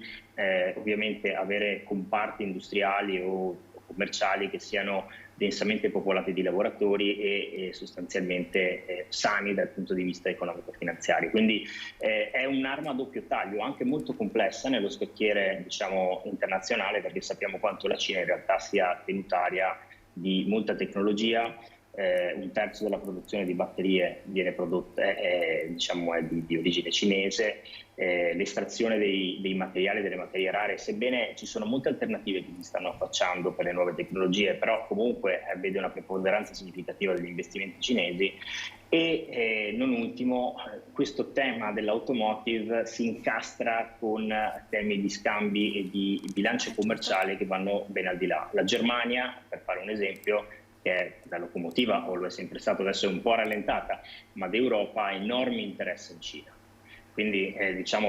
Speaker 21: ovviamente avere comparti industriali o commerciali che siano densamente popolati di lavoratori e sostanzialmente sani dal punto di vista economico-finanziario. Quindi è un'arma a doppio taglio, anche molto complessa nello scacchiere internazionale, perché sappiamo quanto la Cina in realtà sia tenutaria di molta tecnologia, un terzo della produzione di batterie viene prodotta, è di origine cinese, l'estrazione dei materiali, delle materie rare, sebbene ci sono molte alternative che si stanno affacciando per le nuove tecnologie, però comunque vede una preponderanza significativa degli investimenti cinesi. E non ultimo, questo tema dell'automotive si incastra con temi di scambi e di bilancio commerciale che vanno ben al di là. La Germania, per fare un esempio, che è la locomotiva, o lo è sempre stato, adesso è un po' rallentata, ma d'Europa ha enormi interessi in Cina. Quindi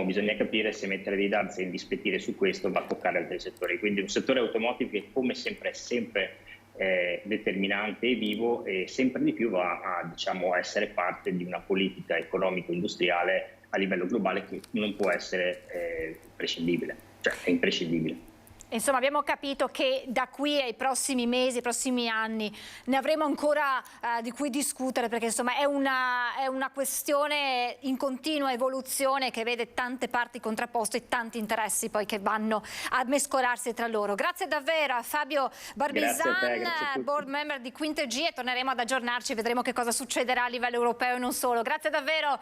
Speaker 21: bisogna capire se mettere dei dazi e indispettire su questo va a toccare altri settori. Quindi un settore automotive che come sempre è sempre determinante e vivo, e sempre di più va a essere parte di una politica economico-industriale a livello globale che non può essere prescindibile, cioè è imprescindibile.
Speaker 1: Insomma, abbiamo capito che da qui ai prossimi mesi, ai prossimi anni ne avremo ancora di cui discutere, perché insomma è una questione in continua evoluzione che vede tante parti contrapposte e tanti interessi poi che vanno a mescolarsi tra loro. Grazie davvero a Fabio Barbisan, board member di Quintegy, e torneremo ad aggiornarci, vedremo che cosa succederà a livello europeo e non solo. Grazie davvero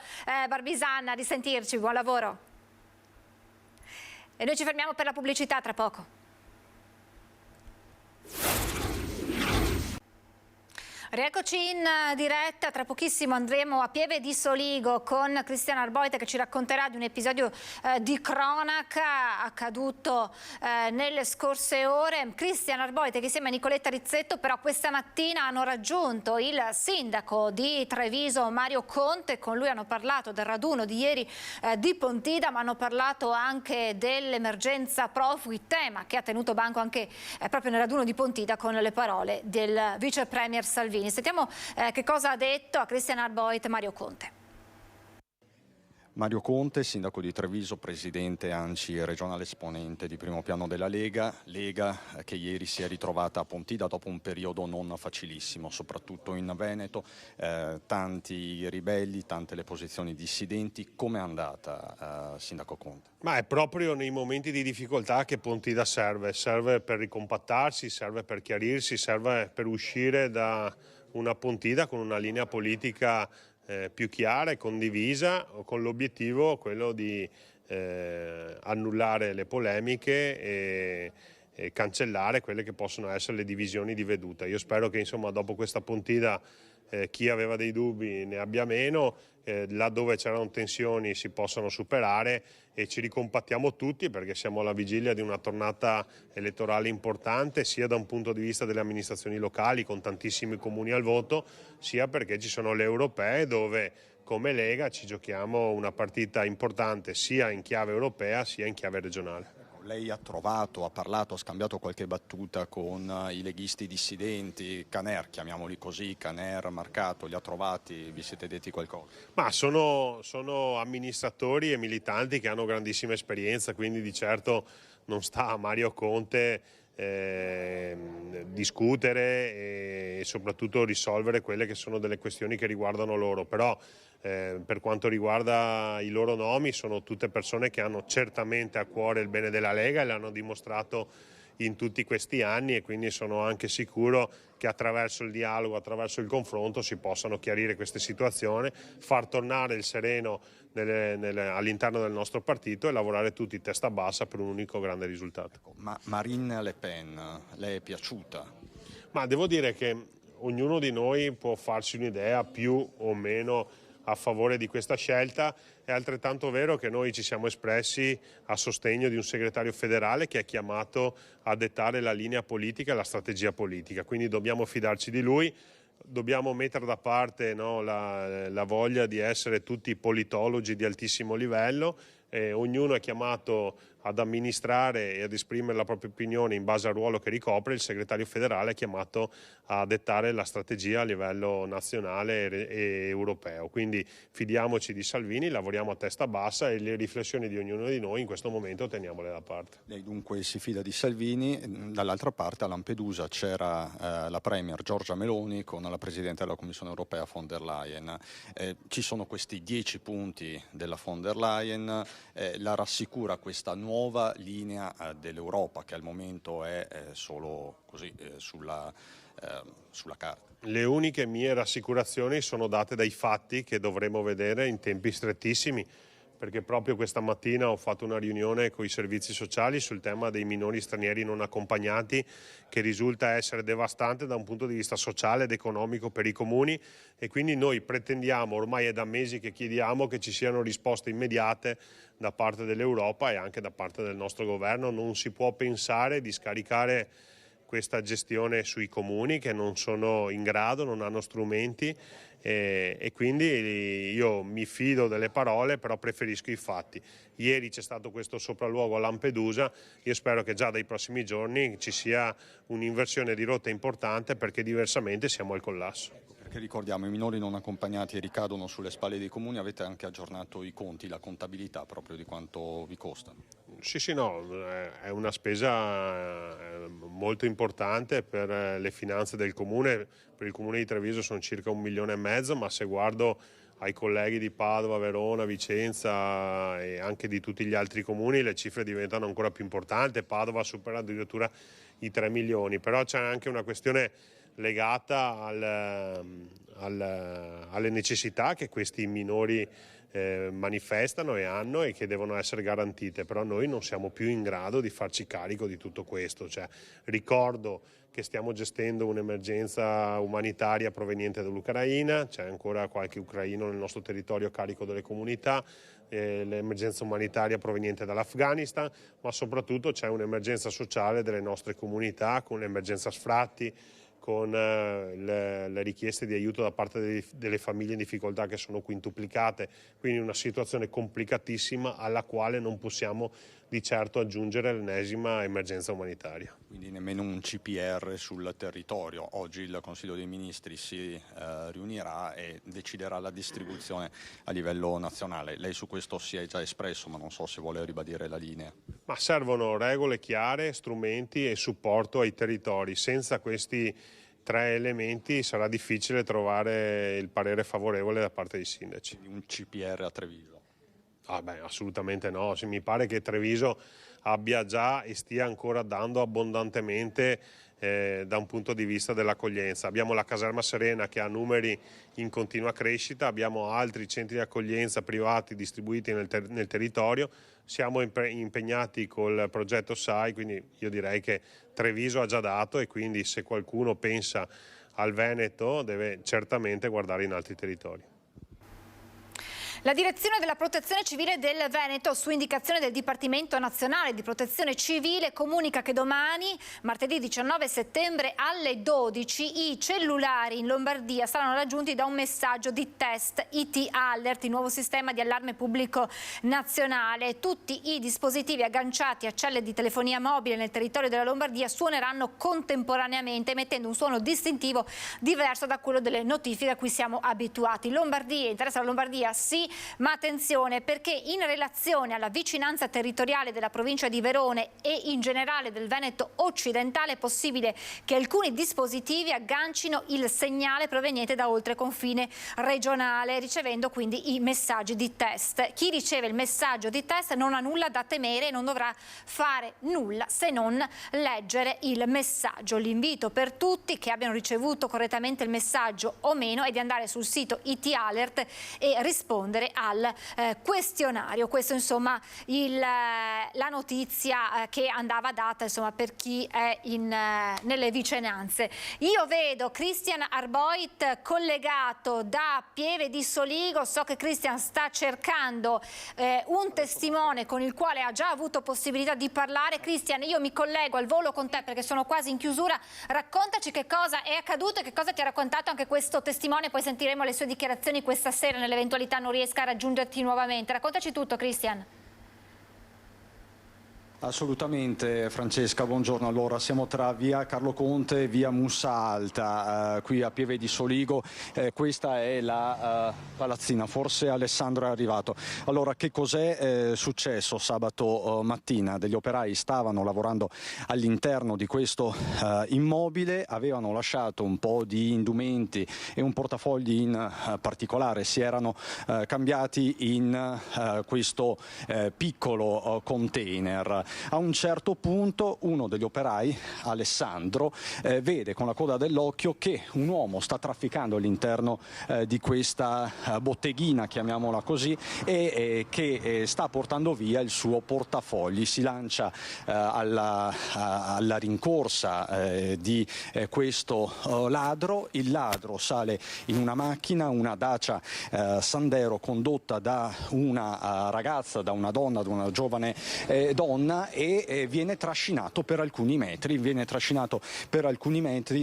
Speaker 1: Barbisan, a risentirci, buon lavoro. E noi ci fermiamo per la pubblicità tra poco. Rieccoci in diretta, tra pochissimo andremo a Pieve di Soligo con Cristian Arboite che ci racconterà di un episodio di cronaca accaduto nelle scorse ore. Cristian Arboite che insieme a Nicoletta Rizzetto però questa mattina hanno raggiunto il sindaco di Treviso Mario Conte, con lui hanno parlato del raduno di ieri di Pontida, ma hanno parlato anche dell'emergenza profughi, tema che ha tenuto banco anche proprio nel raduno di Pontida con le parole del vice premier Salvini. Sentiamo che cosa ha detto a Cristian Arboite Mario Conte.
Speaker 3: Mario Conte, sindaco di Treviso, presidente ANCI e regionale esponente di primo piano della Lega che ieri si è ritrovata a Pontida dopo un periodo non facilissimo, soprattutto in Veneto, tanti ribelli, tante le posizioni dissidenti. Com'è andata, sindaco Conte?
Speaker 22: Ma è proprio nei momenti di difficoltà che Pontida serve per ricompattarsi, serve per chiarirsi, serve per uscire da una Pontida con una linea politica più chiara e condivisa, con l'obiettivo quello di annullare le polemiche e cancellare quelle che possono essere le divisioni di veduta. Io spero che insomma dopo questa Pontida chi aveva dei dubbi ne abbia meno, laddove c'erano tensioni si possano superare e ci ricompattiamo tutti, perché siamo alla vigilia di una tornata elettorale importante, sia da un punto di vista delle amministrazioni locali con tantissimi comuni al voto, sia perché ci sono le europee dove come Lega ci giochiamo una partita importante sia in chiave europea sia in chiave regionale.
Speaker 3: Lei ha parlato, ha scambiato qualche battuta con i leghisti dissidenti, Caner, chiamiamoli così, Caner, Marcato, li ha trovati, vi siete detti qualcosa?
Speaker 22: Ma sono amministratori e militanti che hanno grandissima esperienza, quindi di certo non sta a Mario Conte discutere e soprattutto risolvere quelle che sono delle questioni che riguardano loro, però per quanto riguarda i loro nomi sono tutte persone che hanno certamente a cuore il bene della Lega e l'hanno dimostrato in tutti questi anni, e quindi sono anche sicuro che attraverso il dialogo, attraverso il confronto si possano chiarire queste situazioni, far tornare il sereno all'interno del nostro partito e lavorare tutti testa bassa per un unico grande risultato.
Speaker 3: Ma Marine Le Pen, le è piaciuta?
Speaker 22: Ma devo dire che ognuno di noi può farsi un'idea più o meno a favore di questa scelta. È altrettanto vero che noi ci siamo espressi a sostegno di un segretario federale che è chiamato a dettare la linea politica e la strategia politica, quindi dobbiamo fidarci di lui, dobbiamo mettere da parte la voglia di essere tutti politologi di altissimo livello. Ognuno è chiamato ad amministrare e ad esprimere la propria opinione in base al ruolo che ricopre. Il segretario federale è chiamato a dettare la strategia a livello nazionale e europeo. Quindi fidiamoci di Salvini, lavoriamo a testa bassa e le riflessioni di ognuno di noi in questo momento teniamole da parte.
Speaker 3: Lei dunque si fida di Salvini. Dall'altra parte a Lampedusa c'era la Premier Giorgia Meloni con la Presidente della Commissione Europea von der Leyen. Ci sono questi 10 punti della von der Leyen, la rassicura questa nuova linea dell'Europa, che al momento è solo così sulla carta?
Speaker 22: Le uniche mie rassicurazioni sono date dai fatti che dovremo vedere in tempi strettissimi, perché proprio questa mattina ho fatto una riunione con i servizi sociali sul tema dei minori stranieri non accompagnati, che risulta essere devastante da un punto di vista sociale ed economico per i comuni, e quindi noi pretendiamo, ormai è da mesi che chiediamo, che ci siano risposte immediate da parte dell'Europa e anche da parte del nostro governo. Non si può pensare di scaricare questa gestione sui comuni, che non sono in grado, non hanno strumenti, e quindi io mi fido delle parole, però preferisco i fatti. Ieri c'è stato questo sopralluogo a Lampedusa, io spero che già dai prossimi giorni ci sia un'inversione di rotta importante, perché diversamente siamo al collasso.
Speaker 3: Perché ricordiamo, i minori non accompagnati ricadono sulle spalle dei comuni, avete anche aggiornato i conti, la contabilità proprio di quanto vi costano?
Speaker 22: Sì, no, è una spesa molto importante per le finanze del comune. Per il comune di Treviso sono circa 1,5 milioni, ma se guardo ai colleghi di Padova, Verona, Vicenza e anche di tutti gli altri comuni, le cifre diventano ancora più importanti. Padova supera addirittura i 3 milioni, però c'è anche una questione legata alle necessità che questi minori manifestano e hanno, e che devono essere garantite, però noi non siamo più in grado di farci carico di tutto questo. Ricordo che stiamo gestendo un'emergenza umanitaria proveniente dall'Ucraina, c'è ancora qualche ucraino nel nostro territorio a carico delle comunità, l'emergenza umanitaria proveniente dall'Afghanistan, ma soprattutto c'è un'emergenza sociale delle nostre comunità, con l'emergenza sfratti, con le richieste di aiuto da parte delle famiglie in difficoltà, che sono quintuplicate, quindi una situazione complicatissima alla quale non possiamo di certo aggiungere l'ennesima emergenza umanitaria.
Speaker 3: Quindi nemmeno un CPR sul territorio. Oggi il Consiglio dei Ministri si riunirà e deciderà la distribuzione a livello nazionale. Lei su questo si è già espresso, ma non so se vuole ribadire la linea.
Speaker 22: Ma servono regole chiare, strumenti e supporto ai territori. Senza questi 3 elementi sarà difficile trovare il parere favorevole da parte dei sindaci.
Speaker 3: Un CPR a Treviso?
Speaker 22: Assolutamente no. Mi pare che Treviso abbia già e stia ancora dando abbondantemente da un punto di vista dell'accoglienza. Abbiamo la caserma Serena, che ha numeri in continua crescita, abbiamo altri centri di accoglienza privati distribuiti nel territorio, siamo impegnati col progetto SAI, quindi io direi che Treviso ha già dato, e quindi se qualcuno pensa al Veneto deve certamente guardare in altri territori.
Speaker 1: La direzione della Protezione Civile del Veneto, su indicazione del Dipartimento Nazionale di Protezione Civile, comunica che domani, martedì 19 settembre alle 12, i cellulari in Lombardia saranno raggiunti da un messaggio di test IT Alert, il nuovo sistema di allarme pubblico nazionale. Tutti i dispositivi agganciati a celle di telefonia mobile nel territorio della Lombardia suoneranno contemporaneamente, emettendo un suono distintivo diverso da quello delle notifiche a cui siamo abituati. Lombardia, interessa la Lombardia? Sì. Ma attenzione, perché in relazione alla vicinanza territoriale della provincia di Verona e in generale del Veneto occidentale è possibile che alcuni dispositivi aggancino il segnale proveniente da oltre confine regionale, ricevendo quindi i messaggi di test. Chi riceve il messaggio di test non ha nulla da temere e non dovrà fare nulla se non leggere il messaggio. L'invito per tutti che abbiano ricevuto correttamente il messaggio o meno è di andare sul sito IT Alert e rispondere al questionario. Questo insomma la notizia che andava data insomma per chi è nelle vicinanze. Io vedo Christian Arboit collegato da Pieve di Soligo, so che Christian sta cercando un testimone con il quale ha già avuto possibilità di parlare. Christian, io mi collego al volo con te perché sono quasi in chiusura, raccontaci che cosa è accaduto e che cosa ti ha raccontato anche questo testimone, poi sentiremo le sue dichiarazioni questa sera nell'eventualità non riesca a raggiungerti nuovamente. Raccontaci tutto, Christian.
Speaker 3: Assolutamente Francesca, buongiorno. Allora siamo tra via Carlo Conte e via Mussa Alta, qui a Pieve di Soligo. Questa è la palazzina, forse Alessandro è arrivato. Allora, che cos'è successo sabato mattina? Degli operai stavano lavorando all'interno di questo immobile, avevano lasciato un po' di indumenti e un portafogli in particolare, si erano cambiati in questo piccolo container. A un certo punto uno degli operai, Alessandro, vede con la coda dell'occhio che un uomo sta trafficando all'interno di questa botteghina, chiamiamola così, e che sta portando via il suo portafogli. Si lancia alla rincorsa di questo ladro. Il ladro sale in una macchina, una Dacia Sandero condotta da una ragazza, da una donna, da una giovane donna, e viene trascinato per alcuni metri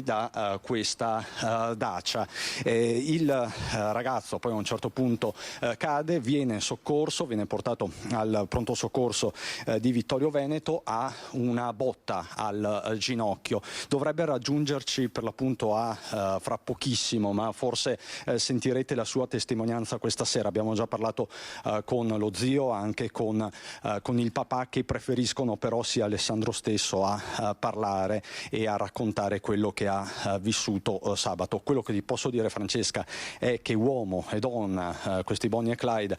Speaker 3: da questa Dacia. Il ragazzo poi a un certo punto cade, viene soccorso, viene portato al pronto soccorso di Vittorio Veneto, ha una botta al ginocchio. Dovrebbe raggiungerci per l'appunto fra pochissimo, ma forse sentirete la sua testimonianza questa sera. Abbiamo già parlato con lo zio, anche con il papà, che preferiscono però sia Alessandro stesso a parlare e a raccontare quello che ha vissuto sabato. Quello che ti posso dire, Francesca, è che uomo e donna, questi Bonnie e Clyde,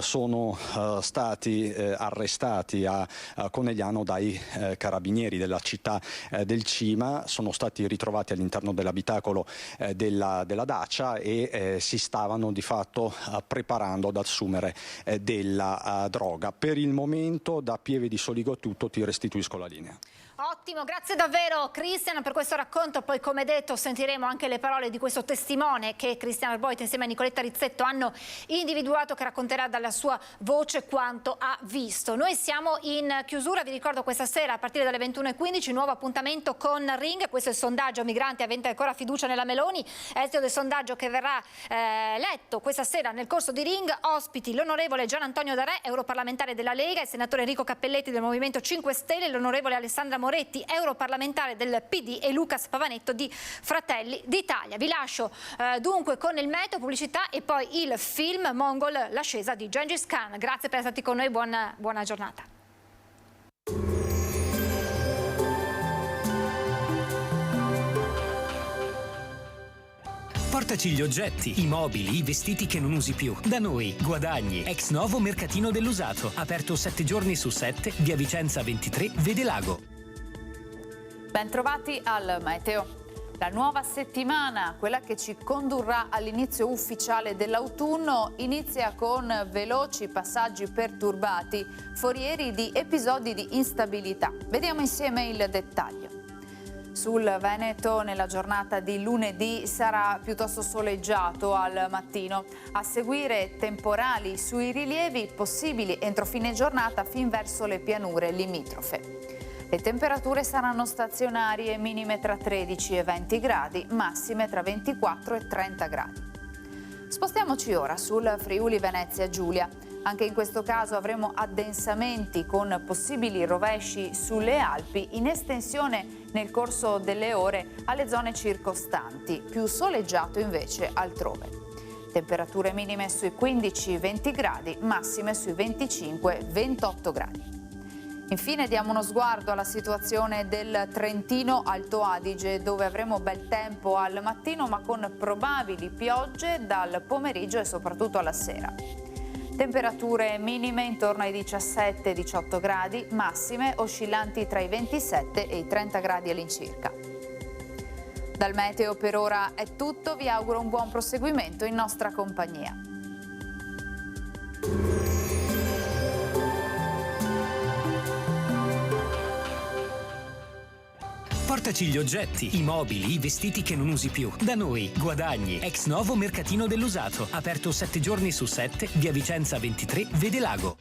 Speaker 3: sono stati arrestati a Conegliano dai carabinieri della città del Cima, sono stati ritrovati all'interno dell'abitacolo della Dacia e si stavano di fatto preparando ad assumere della droga. Per il momento da Pieve di Soligo è tutto, ti restituisco la linea.
Speaker 1: Ottimo, grazie davvero Cristian per questo racconto. Poi, come detto, sentiremo anche le parole di questo testimone che Cristian Arboit insieme a Nicoletta Rizzetto hanno individuato, che racconterà dalla sua voce quanto ha visto. Noi siamo in chiusura, vi ricordo questa sera a partire dalle 21:15 nuovo appuntamento con Ring. Questo è il sondaggio: migranti avete ancora fiducia nella Meloni? Esito del sondaggio che verrà letto questa sera nel corso di Ring. Ospiti l'onorevole Gian Antonio D'Arè, europarlamentare della Lega, il senatore Enrico Cappelletti del Movimento 5 Stelle, l'onorevole Alessandra Moretti, europarlamentare del PD, e Lucas Pavanetto di Fratelli d'Italia. Vi lascio dunque con il meteo, pubblicità e poi il film Mongol, l'ascesa di Gengis Khan. Grazie per essere stati con noi, buona giornata.
Speaker 2: Portaci gli oggetti, i mobili, i vestiti che non usi più. Da noi, guadagni. Ex novo mercatino dell'usato. Aperto 7 giorni su 7, via Vicenza 23, Vede Lago.
Speaker 5: Bentrovati al meteo. La nuova settimana, quella che ci condurrà all'inizio ufficiale dell'autunno, inizia con veloci passaggi perturbati, forieri di episodi di instabilità. Vediamo insieme il dettaglio. Sul Veneto nella giornata di lunedì sarà piuttosto soleggiato al mattino. A seguire temporali sui rilievi possibili entro fine giornata fin verso le pianure limitrofe. Le temperature saranno stazionarie, minime tra 13 e 20 gradi, massime tra 24 e 30 gradi. Spostiamoci ora sul Friuli Venezia Giulia. Anche in questo caso avremo addensamenti con possibili rovesci sulle Alpi, in estensione nel corso delle ore alle zone circostanti, più soleggiato invece altrove. Temperature minime sui 15-20 gradi, massime sui 25-28 gradi. Infine diamo uno sguardo alla situazione del Trentino Alto Adige, dove avremo bel tempo al mattino ma con probabili piogge dal pomeriggio e soprattutto alla sera. Temperature minime intorno ai 17-18 gradi, massime oscillanti tra i 27 e i 30 gradi all'incirca. Dal meteo per ora è tutto, vi auguro un buon proseguimento in nostra compagnia.
Speaker 2: Portaci gli oggetti, i mobili, i vestiti che non usi più. Da noi, guadagni. Ex novo mercatino dell'usato. Aperto 7 giorni su 7, via Vicenza 23, Vede Lago.